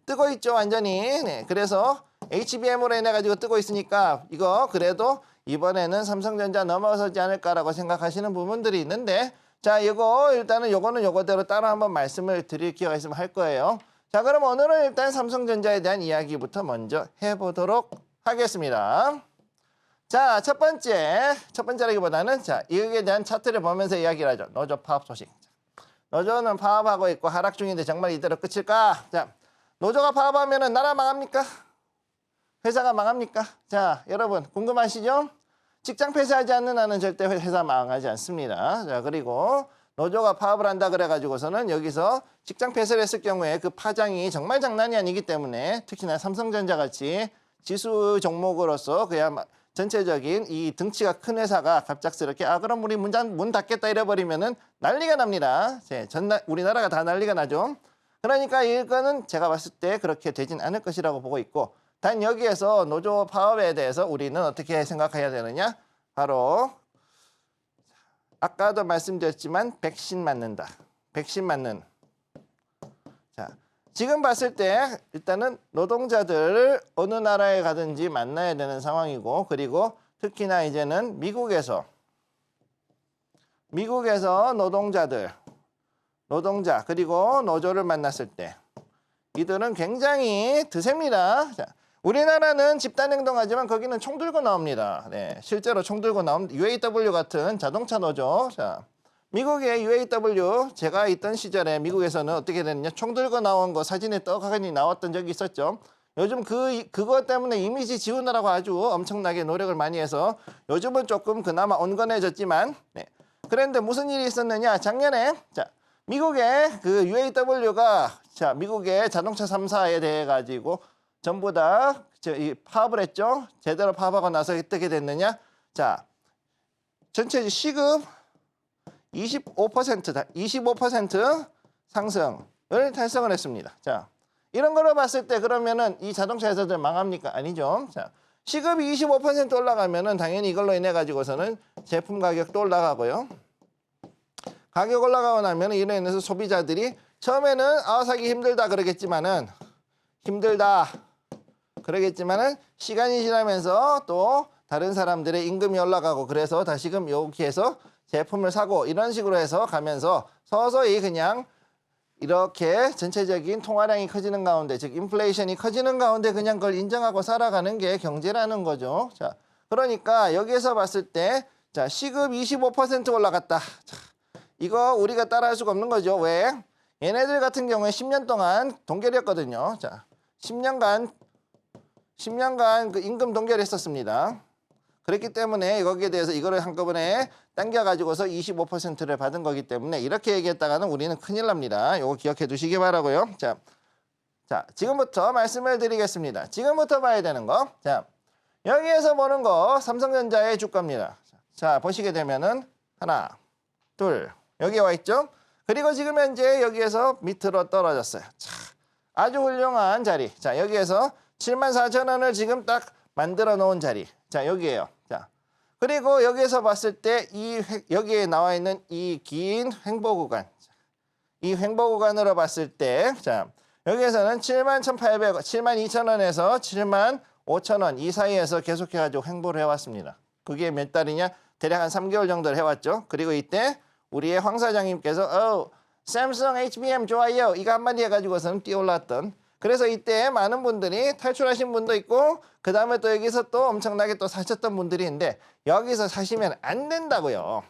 뜨고 있죠. 완전히. 네, 그래서 HBM으로 인해 가지고 뜨고 있으니까 이거 그래도 이번에는 삼성전자 넘어서지 않을까라고 생각하시는 부분들이 있는데 자, 이거 일단은 요거는 요거대로 따로 한번 말씀을 드릴 기회가 있으면 할 거예요. 자, 그럼 오늘은 일단 삼성전자에 대한 이야기부터 먼저 해보도록 하겠습니다. 자, 첫 번째라기보다는 자, 이에 대한 차트를 보면서 이야기를 하죠. 노조 파업 소식. 노조는 파업하고 있고 하락 중인데 정말 이대로 끝일까? 자, 노조가 파업하면은 나라 망합니까? 회사가 망합니까? 자, 여러분 궁금하시죠? 직장 폐쇄하지 않는 한은 절대 회사 망하지 않습니다. 자, 그리고 노조가 파업을 한다 그래가지고서는 여기서 직장 폐쇄를 했을 경우에 그 파장이 정말 장난이 아니기 때문에 특히나 삼성전자 같이 지수 종목으로서 그냥 전체적인 이 등치가 큰 회사가 갑작스럽게 그럼 우리 문 닫겠다 이래버리면은 난리가 납니다. 우리나라가 다 난리가 나죠. 그러니까 이거는 제가 봤을 때 그렇게 되진 않을 것이라고 보고 있고 단 여기에서 노조 파업에 대해서 우리는 어떻게 생각해야 되느냐? 바로 아까도 말씀드렸지만 백신 맞는다. 백신 맞는. 자, 지금 봤을 때 일단은 노동자들을 어느 나라에 가든지 만나야 되는 상황이고 그리고 특히나 이제는 미국에서 노동자 그리고 노조를 만났을 때 이들은 굉장히 드셉니다. 자, 우리나라는 집단행동하지만 거기는 총 들고 나옵니다. 네, 실제로 총 들고 나온 UAW 같은 자동차 노조. 자, 미국의 UAW 제가 있던 시절에 미국에서는 어떻게 됐느냐 총 들고 나온 거 사진에 떡하니 나왔던 적이 있었죠. 요즘 그것 때문에 이미지 지우느라고 아주 엄청나게 노력을 많이 해서 요즘은 조금 그나마 온건해졌지만 네. 그런데 무슨 일이 있었느냐 작년에 자 미국의 그 UAW가 자 미국의 자동차 3사에 대해 가지고 전부 다 파업을 했죠. 제대로 파업하고 나서 어떻게 됐느냐 자 전체 시급 25% 상승을 달성을 했습니다. 자, 이런 거로 봤을 때 그러면은 이 자동차 회사들 망합니까? 아니죠. 자, 시급이 25% 올라가면은 당연히 이걸로 인해 가지고서는 제품 가격도 올라가고요. 가격 올라가고 나면 이로 인해서 소비자들이 처음에는 사기 힘들다 그러겠지만은 시간이 지나면서 또 다른 사람들의 임금이 올라가고 그래서 다시금 여기에서 제품을 사고 이런 식으로 해서 가면서 서서히 그냥 이렇게 전체적인 통화량이 커지는 가운데 즉 인플레이션이 커지는 가운데 그냥 그걸 인정하고 살아가는 게 경제라는 거죠. 자, 그러니까 여기에서 봤을 때 자, 시급 25% 올라갔다. 자, 이거 우리가 따라할 수가 없는 거죠. 왜? 얘네들 같은 경우에 10년 동안 동결이었거든요. 자, 10년간 그 임금 동결했었습니다. 그렇기 때문에 거기에 대해서 이거를 한꺼번에 당겨가지고서 25%를 받은 거기 때문에 이렇게 얘기했다가는 우리는 큰일 납니다. 이거 기억해 두시기 바라고요. 자, 자, 지금부터 말씀을 드리겠습니다. 지금부터 봐야 되는 거. 자, 여기에서 보는 거 삼성전자의 주가입니다. 자, 보시게 되면은 하나, 둘, 여기 와 있죠? 그리고 지금 현재 여기에서 밑으로 떨어졌어요. 자, 아주 훌륭한 자리. 자, 여기에서 74,000원을 지금 딱 만들어 놓은 자리. 자, 여기에요. 자, 그리고 여기에서 봤을 때 여기에 나와 있는 이 긴 횡보 구간. 이 횡보 구간으로 봤을 때, 자, 여기에서는 71,800원, 72,000원에서 75,000원 이 사이에서 계속해가지고 횡보를 해왔습니다. 그게 몇 달이냐? 대략 한 3개월 정도를 해왔죠. 그리고 이때 우리의 황 사장님께서 삼성 HBM 좋아요 이거 한마디 해가지고서는 뛰어올랐던, 그래서 이때 많은 분들이 탈출하신 분도 있고 그 다음에 또 여기서 또 엄청나게 또 사셨던 분들이 있는데, 여기서 사시면 안 된다고요.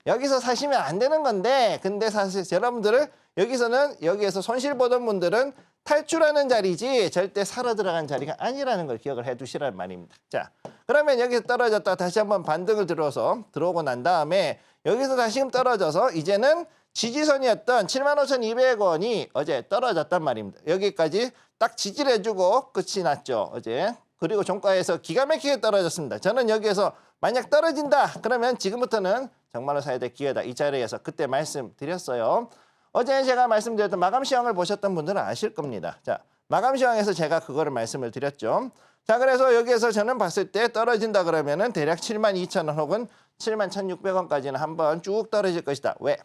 여기서 사시면 안 되는 건데, 근데 사실 여러분들을 여기에서 손실 보던 분들은 탈출하는 자리지 절대 사러 들어간 자리가 아니라는 걸 기억을 해 두시란 말입니다. 자, 그러면 여기서 떨어졌다 다시 한번 반등을 들어오고 난 다음에 여기서 다시금 떨어져서 이제는 지지선이었던 75,200원이 어제 떨어졌단 말입니다. 여기까지 딱 지지를 해주고 끝이 났죠, 어제. 그리고 종가에서 기가 막히게 떨어졌습니다. 저는 여기에서 만약 떨어진다 그러면 지금부터는 정말로 사야 될 기회다. 이 자리에서 그때 말씀드렸어요. 어제 제가 말씀드렸던 마감 시황을 보셨던 분들은 아실 겁니다. 자, 마감 시황에서 제가 그거를 말씀을 드렸죠. 자, 그래서 여기에서 저는 봤을 때 떨어진다 그러면은 대략 72,000원 혹은 71,600원까지는 한번 쭉 떨어질 것이다. 왜?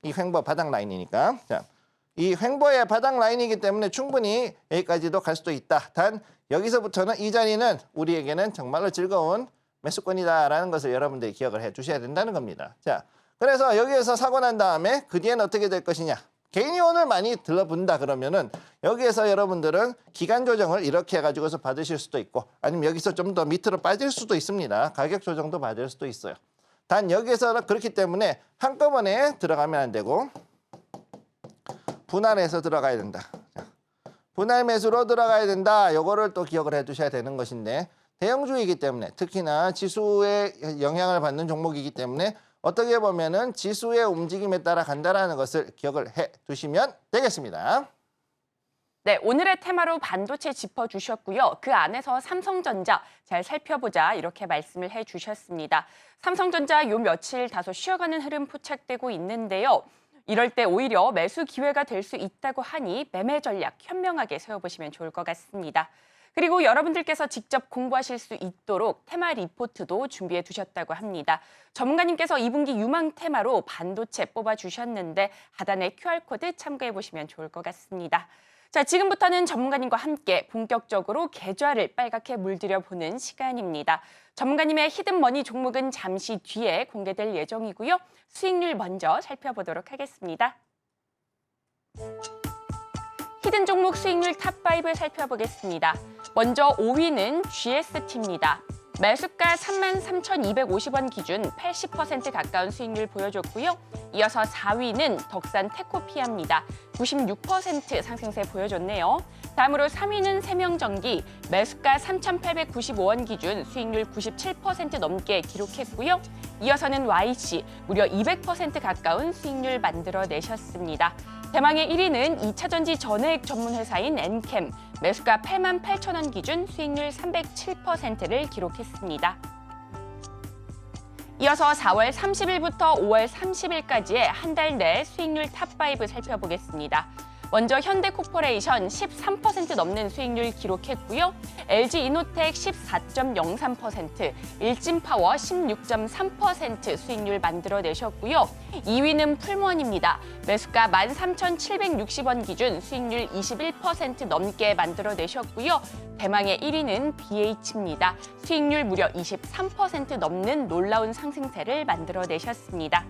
이 횡보 바닥 라인이니까. 자, 이 횡보의 바닥 라인이기 때문에 충분히 여기까지도 갈 수도 있다. 단 여기서부터는 이 자리는 우리에게는 정말로 즐거운 매수권이다라는 것을 여러분들이 기억을 해 주셔야 된다는 겁니다. 자, 그래서 여기에서 사고 난 다음에 그 뒤에는 어떻게 될 것이냐. 개인이 오늘 많이 들러붙는다 그러면은 여기에서 여러분들은 기간 조정을 이렇게 해가지고서 받으실 수도 있고, 아니면 여기서 좀 더 밑으로 빠질 수도 있습니다. 가격 조정도 받을 수도 있어요. 단 여기에서 그렇기 때문에 한꺼번에 들어가면 안 되고 분할해서 들어가야 된다. 자, 분할 매수로 들어가야 된다. 요거를 또 기억을 해 두셔야 되는 것인데, 대형주이기 때문에 특히나 지수에 영향을 받는 종목이기 때문에 어떻게 보면은 지수의 움직임에 따라 간다라는 것을 기억을 해 두시면 되겠습니다. 네, 오늘의 테마로 반도체 짚어주셨고요. 그 안에서 삼성전자 잘 살펴보자 이렇게 말씀을 해주셨습니다. 삼성전자 요 며칠 다소 쉬어가는 흐름 포착되고 있는데요. 이럴 때 오히려 매수 기회가 될 수 있다고 하니 매매 전략 현명하게 세워보시면 좋을 것 같습니다. 그리고 여러분들께서 직접 공부하실 수 있도록 테마 리포트도 준비해 두셨다고 합니다. 전문가님께서 2분기 유망 테마로 반도체 뽑아주셨는데 하단에 QR코드 참고해 보시면 좋을 것 같습니다. 자, 지금부터는 전문가님과 함께 본격적으로 계좌를 빨갛게 물들여 보는 시간입니다. 전문가님의 히든머니 종목은 잠시 뒤에 공개될 예정이고요. 수익률 먼저 살펴보도록 하겠습니다. 히든 종목 수익률 탑5 살펴보겠습니다. 먼저 5위는 GST입니다. 매수가 33,250원 기준 80% 가까운 수익률 보여줬고요. 이어서 4위는 덕산 테코피아입니다. 96% 상승세 보여줬네요. 다음으로 3위는 세명전기, 매수가 3,895원 기준 수익률 97% 넘게 기록했고요. 이어서는 YC, 무려 200% 가까운 수익률 만들어내셨습니다. 대망의 1위는 2차전지 전해액 전문 회사인 엔캠, 매수가 88,000원 기준 수익률 307%를 기록했습니다. 이어서 4월 30일부터 5월 30일까지의 한 달 내 수익률 탑5 살펴보겠습니다. 먼저 현대코퍼레이션 13% 넘는 수익률 기록했고요. LG이노텍 14.03%, 일진파워 16.3% 수익률 만들어내셨고요. 2위는 풀무원입니다. 매수가 13,760원 기준 수익률 21% 넘게 만들어내셨고요. 대망의 1위는 BH입니다. 수익률 무려 23% 넘는 놀라운 상승세를 만들어내셨습니다.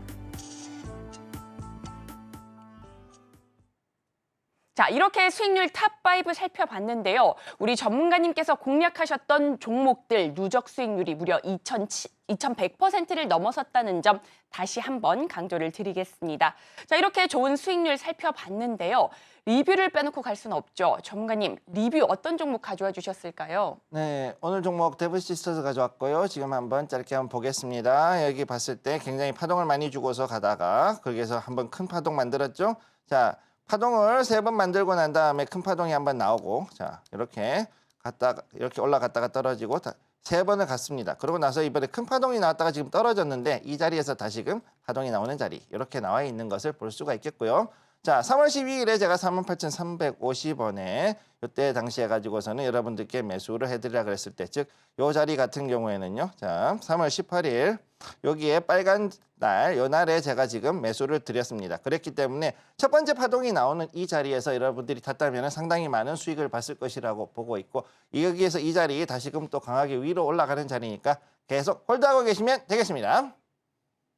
자, 이렇게 수익률 탑5 살펴봤는데요. 우리 전문가님께서 공략하셨던 종목들 누적 수익률이 무려 2,100%를 넘어섰다는 점 다시 한번 강조를 드리겠습니다. 자, 이렇게 좋은 수익률 살펴봤는데요. 리뷰를 빼놓고 갈 수는 없죠. 전문가님, 리뷰 어떤 종목 가져와 주셨을까요? 네, 오늘 종목 데브시스터즈 가져왔고요. 지금 한번 짧게 한번 보겠습니다. 여기 봤을 때 굉장히 파동을 많이 주고서 가다가 거기에서 한번 큰 파동 만들었죠. 자, 파동을 3번 만들고 난 다음에 큰 파동이 한번 나오고 자 이렇게 갔다가 이렇게 올라갔다가 떨어지고 3번을 갔습니다. 그러고 나서 이번에 큰 파동이 나왔다가 지금 떨어졌는데 이 자리에서 다시금 파동이 나오는 자리 이렇게 나와 있는 것을 볼 수가 있겠고요. 자, 3월 12일에 제가 48,350원에 이때 당시에 가지고서는 여러분들께 매수를 해드리라 그랬을 때, 즉 요 자리 같은 경우에는요. 자, 3월 18일 여기에 빨간 날, 요 날에 제가 지금 매수를 드렸습니다. 그랬기 때문에 첫 번째 파동이 나오는 이 자리에서 여러분들이 탔다면 상당히 많은 수익을 봤을 것이라고 보고 있고 여기에서 이 자리 다시금 또 강하게 위로 올라가는 자리니까 계속 홀드하고 계시면 되겠습니다.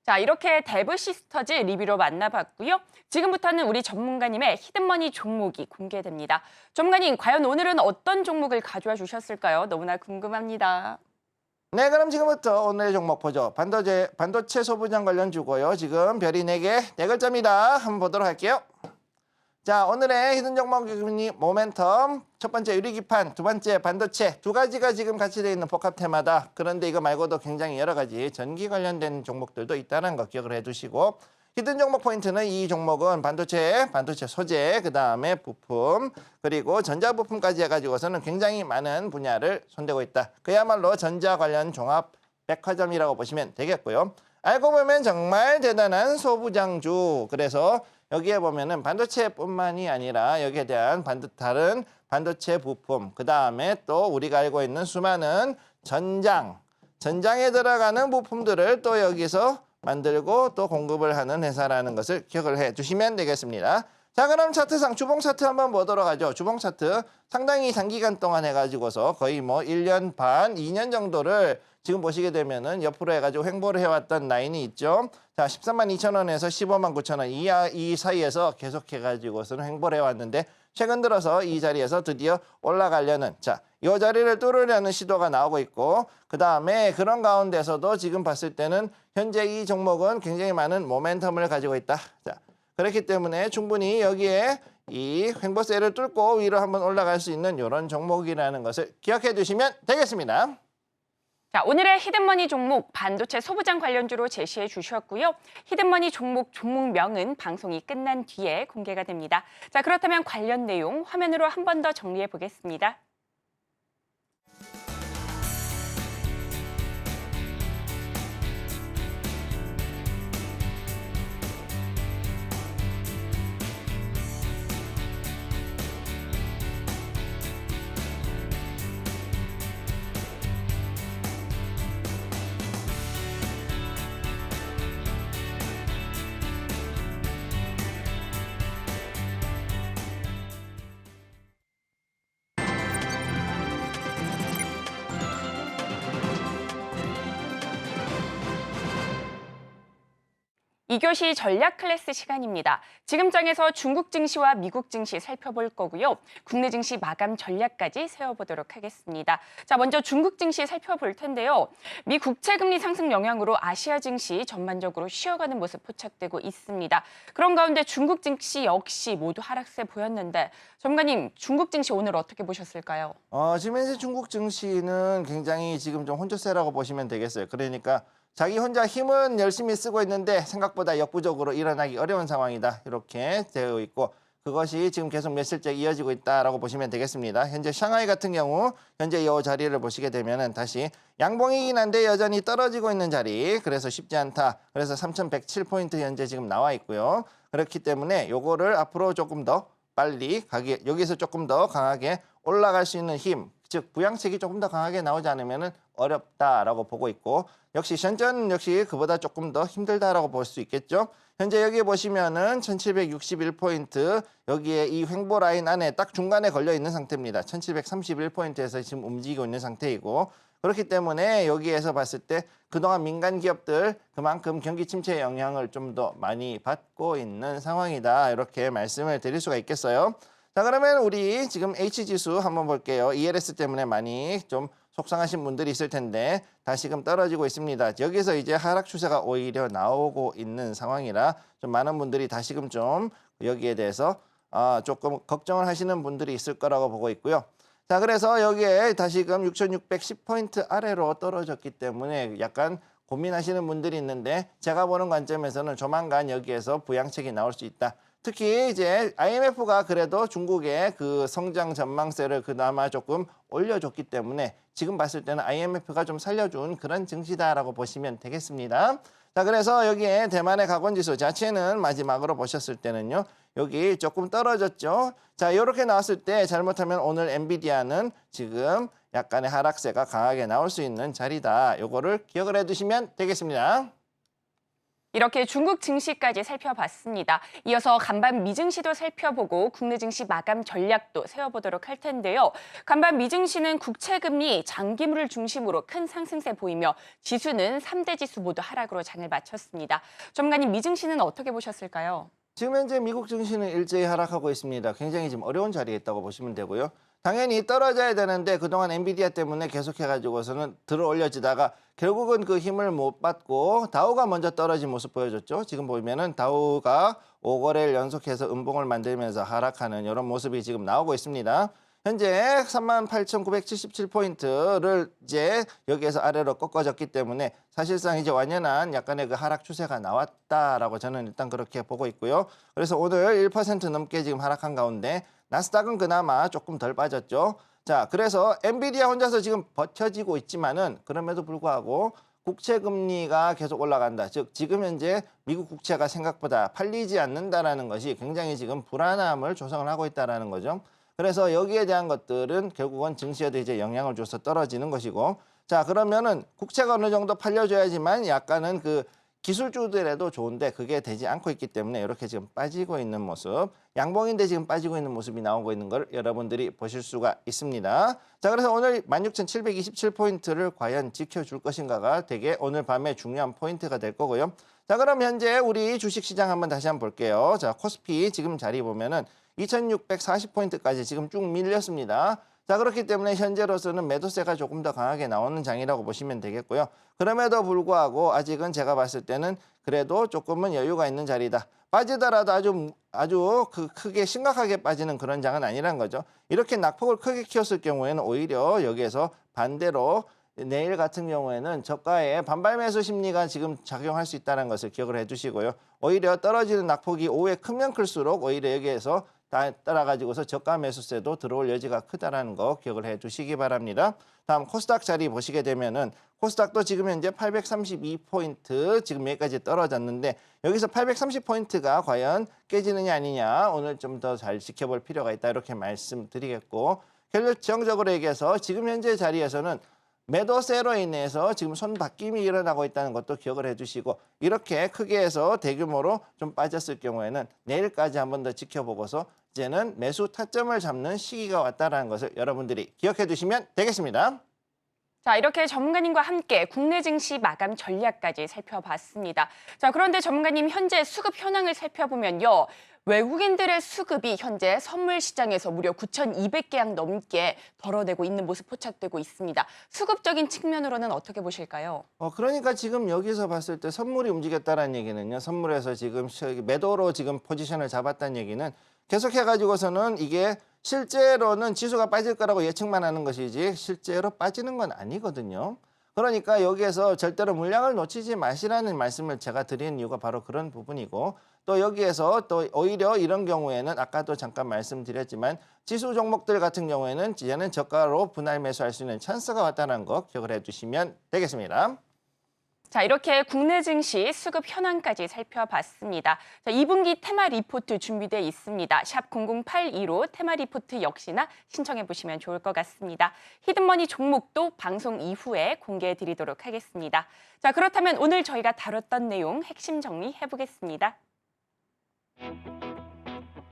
자, 이렇게 데브 시스터즈 리뷰로 만나봤고요. 지금부터는 우리 전문가님의 히든머니 종목이 공개됩니다. 전문가님, 과연 오늘은 어떤 종목을 가져와 주셨을까요? 너무나 궁금합니다. 네, 그럼 지금부터 오늘의 종목 보죠. 반도체 소부장 관련주고요. 지금 별이 4개, 4글자입니다. 한번 보도록 할게요. 자, 오늘의 히든 종목이 모멘텀, 첫 번째 유리기판, 두 번째 반도체, 두 가지가 지금 같이 되어 있는 복합 테마다. 그런데 이거 말고도 굉장히 여러 가지 전기 관련된 종목들도 있다는 거 기억을 해두시고 히든 종목 포인트는 이 종목은 반도체 소재, 그 다음에 부품, 그리고 전자부품까지 해가지고서는 굉장히 많은 분야를 손대고 있다. 그야말로 전자 관련 종합 백화점이라고 보시면 되겠고요. 알고 보면 정말 대단한 소부장주. 그래서 여기에 보면은 반도체뿐만이 아니라 여기에 대한 다른 반도체 부품, 그 다음에 또 우리가 알고 있는 수많은 전장에 들어가는 부품들을 또 여기서 만들고 또 공급을 하는 회사라는 것을 기억을 해 주시면 되겠습니다. 자, 그럼 차트상 주봉 차트 한번 보도록 하죠. 주봉 차트 상당히 장기간 동안 해가지고서 거의 뭐 1년 반, 2년 정도를 지금 보시게 되면은 옆으로 해가지고 횡보를 해왔던 라인이 있죠. 자, 132,000원에서 159,000원 이 사이에서 계속 해가지고서는 횡보를 해왔는데 최근 들어서 이 자리에서 드디어 올라가려는 이 자리를 뚫으려는 시도가 나오고 있고 그 다음에 그런 가운데서도 지금 봤을 때는 현재 이 종목은 굉장히 많은 모멘텀을 가지고 있다. 자, 그렇기 때문에 충분히 여기에 이 횡보세를 뚫고 위로 한번 올라갈 수 있는 이런 종목이라는 것을 기억해 두시면 되겠습니다. 자, 오늘의 히든머니 종목 반도체 소부장 관련주로 제시해 주셨고요. 히든머니 종목명은 방송이 끝난 뒤에 공개가 됩니다. 자, 그렇다면 관련 내용 화면으로 한 번 더 정리해 보겠습니다. 이교시 전략 클래스 시간입니다. 지금 장에서 중국 증시와 미국 증시 살펴볼 거고요. 국내 증시 마감 전략까지 세워보도록 하겠습니다. 자, 먼저 중국 증시 살펴볼 텐데요. 미 국채 금리 상승 영향으로 아시아 증시 전반적으로 쉬어가는 모습 포착되고 있습니다. 그런 가운데 중국 증시 역시 모두 하락세 보였는데 전문가님, 중국 증시 오늘 어떻게 보셨을까요? 지금 현재 중국 증시는 굉장히 지금 좀 혼조세라고 보시면 되겠어요. 그러니까 자기 혼자 힘은 열심히 쓰고 있는데 생각보다 역부족으로 일어나기 어려운 상황이다. 이렇게 되어 있고 그것이 지금 계속 며칠째 이어지고 있다라고 보시면 되겠습니다. 현재 샹하이 같은 경우 현재 이 자리를 보시게 되면은 다시 양봉이긴 한데 여전히 떨어지고 있는 자리. 그래서 쉽지 않다. 그래서 3,107포인트 현재 지금 나와 있고요. 그렇기 때문에 요거를 앞으로 조금 더 빨리 여기서 조금 더 강하게 올라갈 수 있는 힘, 즉 부양책이 조금 더 강하게 나오지 않으면 어렵다라고 보고 있고 역시 션전 역시 그보다 조금 더 힘들다라고 볼 수 있겠죠. 현재 여기 보시면은 1761포인트 여기에 이 횡보 라인 안에 딱 중간에 걸려 있는 상태입니다. 1731포인트에서 지금 움직이고 있는 상태이고 그렇기 때문에 여기에서 봤을 때 그동안 민간 기업들 그만큼 경기 침체의 영향을 좀 더 많이 받고 있는 상황이다. 이렇게 말씀을 드릴 수가 있겠어요. 자, 그러면 우리 지금 H지수 한번 볼게요. ELS 때문에 많이 좀 속상하신 분들이 있을 텐데 다시금 떨어지고 있습니다. 여기서 이제 하락 추세가 오히려 나오고 있는 상황이라 좀 많은 분들이 다시금 좀 여기에 대해서 조금 걱정을 하시는 분들이 있을 거라고 보고 있고요. 자, 그래서 여기에 다시금 6,610포인트 아래로 떨어졌기 때문에 약간 고민하시는 분들이 있는데 제가 보는 관점에서는 조만간 여기에서 부양책이 나올 수 있다. 특히 이제 IMF가 그래도 중국의 그 성장 전망세를 그나마 조금 올려줬기 때문에 지금 봤을 때는 IMF가 좀 살려준 그런 증시다라고 보시면 되겠습니다. 자, 그래서 여기에 대만의 각원지수 자체는 마지막으로 보셨을 때는요. 여기 조금 떨어졌죠. 자, 이렇게 나왔을 때 잘못하면 오늘 엔비디아는 지금 약간의 하락세가 강하게 나올 수 있는 자리다. 요거를 기억을 해두시면 되겠습니다. 이렇게 중국 증시까지 살펴봤습니다. 이어서 간밤 미증시도 살펴보고 국내 증시 마감 전략도 세워보도록 할 텐데요. 간밤 미증시는 국채금리, 장기물을 중심으로 큰 상승세 보이며 지수는 3대 지수 모두 하락으로 장을 마쳤습니다. 전문가님, 미증시는 어떻게 보셨을까요? 지금 현재 미국 증시는 일제히 하락하고 있습니다. 굉장히 지금 어려운 자리에 있다고 보시면 되고요. 당연히 떨어져야 되는데 그동안 엔비디아 때문에 계속해가지고서는 들어 올려지다가 결국은 그 힘을 못 받고 다우가 먼저 떨어진 모습 보여줬죠. 지금 보면은 다우가 5거래일 연속해서 음봉을 만들면서 하락하는 이런 모습이 지금 나오고 있습니다. 현재 38,977포인트를 이제 여기에서 아래로 꺾어졌기 때문에 사실상 이제 완연한 약간의 그 하락 추세가 나왔다라고 저는 일단 그렇게 보고 있고요. 그래서 오늘 1% 넘게 지금 하락한 가운데 나스닥은 그나마 조금 덜 빠졌죠. 자, 그래서 엔비디아 혼자서 지금 버텨지고 있지만은 그럼에도 불구하고 국채 금리가 계속 올라간다. 즉 지금 현재 미국 국채가 생각보다 팔리지 않는다라는 것이 굉장히 지금 불안함을 조성을 하고 있다라는 거죠. 그래서 여기에 대한 것들은 결국은 증시에도 이제 영향을 줘서 떨어지는 것이고, 자, 그러면은 국채가 어느 정도 팔려줘야지만 약간은 그 기술주들에도 좋은데 그게 되지 않고 있기 때문에 이렇게 지금 빠지고 있는 모습, 양봉인데 지금 빠지고 있는 모습이 나오고 있는 걸 여러분들이 보실 수가 있습니다. 자, 그래서 오늘 16,727포인트를 과연 지켜줄 것인가가 되게 오늘 밤에 중요한 포인트가 될 거고요. 자, 그럼 현재 우리 주식시장 한번 다시 한번 볼게요. 자, 코스피 지금 자리 보면은 2,640포인트까지 지금 쭉 밀렸습니다. 자, 그렇기 때문에 현재로서는 매도세가 조금 더 강하게 나오는 장이라고 보시면 되겠고요. 그럼에도 불구하고 아직은 제가 봤을 때는 그래도 조금은 여유가 있는 자리다. 빠지더라도 아주 크게 심각하게 빠지는 그런 장은 아니란 거죠. 이렇게 낙폭을 크게 키웠을 경우에는 오히려 여기에서 반대로 내일 같은 경우에는 저가의 반발 매수 심리가 지금 작용할 수 있다는 것을 기억을 해주시고요. 오히려 떨어지는 낙폭이 오후에 크면 클수록 오히려 여기에서 따라가지고서 저가 매수세도 들어올 여지가 크다라는 거 기억을 해주시기 바랍니다. 다음 코스닥 자리 보시게 되면은 코스닥도 지금 현재 832포인트 지금 여기까지 떨어졌는데 여기서 830포인트가 과연 깨지느냐 아니냐 오늘 좀 더 잘 지켜볼 필요가 있다 이렇게 말씀드리겠고, 결정적으로 얘기해서 지금 현재 자리에서는 매도세로 인해서 지금 손바뀜이 일어나고 있다는 것도 기억을 해주시고, 이렇게 크게 해서 대규모로 좀 빠졌을 경우에는 내일까지 한 번 더 지켜보고서 이제는 매수 타점을 잡는 시기가 왔다는 것을 여러분들이 기억해 두시면 되겠습니다. 자, 이렇게 전문가님과 함께 국내 증시 마감 전략까지 살펴봤습니다. 자, 그런데 전문가님, 현재 수급 현황을 살펴보면요. 외국인들의 수급이 현재 선물 시장에서 무려 9,200개약 넘게 덜어내고 있는 모습 포착되고 있습니다. 수급적인 측면으로는 어떻게 보실까요? 그러니까 지금 여기서 봤을 때 선물이 움직였다는 얘기는요. 선물에서 지금 매도로 지금 포지션을 잡았다는 얘기는 계속해가지고서는 이게 실제로는 지수가 빠질 거라고 예측만 하는 것이지 실제로 빠지는 건 아니거든요. 그러니까 여기에서 절대로 물량을 놓치지 마시라는 말씀을 제가 드리는 이유가 바로 그런 부분이고, 또 여기에서 또 오히려 이런 경우에는 아까도 잠깐 말씀드렸지만 지수 종목들 같은 경우에는 이제는 저가로 분할 매수할 수 있는 찬스가 왔다는 거 기억을 해두시면 되겠습니다. 자, 이렇게 국내 증시 수급 현황까지 살펴봤습니다. 자, 2분기 테마 리포트 준비되어 있습니다. 샵 0082로 테마 리포트 역시나 신청해 보시면 좋을 것 같습니다. 히든머니 종목도 방송 이후에 공개해 드리도록 하겠습니다. 자, 그렇다면 오늘 저희가 다뤘던 내용 핵심 정리해 보겠습니다.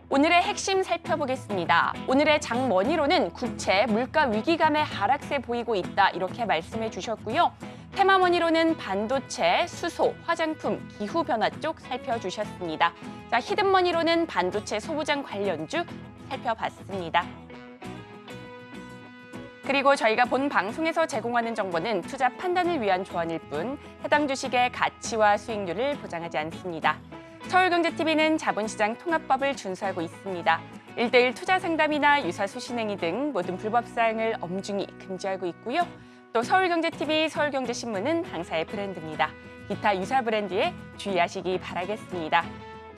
오늘의 핵심 살펴보겠습니다. 오늘의 장머니로는 국채, 물가 위기감의 하락세 보이고 있다 이렇게 말씀해 주셨고요. 테마머니로는 반도체, 수소, 화장품, 기후변화 쪽 살펴주셨습니다. 자, 히든머니로는 반도체 소부장 관련주 살펴봤습니다. 그리고 저희가 본 방송에서 제공하는 정보는 투자 판단을 위한 조언일 뿐 해당 주식의 가치와 수익률을 보장하지 않습니다. 서울경제TV는 자본시장 통합법을 준수하고 있습니다. 1:1 투자 상담이나 유사 수신행위 등 모든 불법 사항을 엄중히 금지하고 있고요. 또 서울경제TV, 서울경제신문은 당사의 브랜드입니다. 기타 유사 브랜드에 주의하시기 바라겠습니다.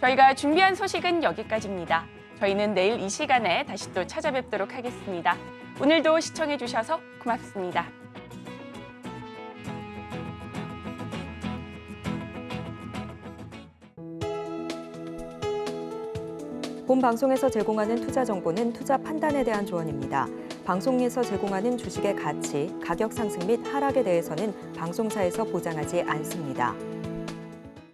저희가 준비한 소식은 여기까지입니다. 저희는 내일 이 시간에 다시 또 찾아뵙도록 하겠습니다. 오늘도 시청해 주셔서 고맙습니다. 본 방송에서 제공하는 투자 정보는 투자 판단에 대한 조언입니다. 방송에서 제공하는 주식의 가치, 가격 상승 및 하락에 대해서는 방송사에서 보장하지 않습니다.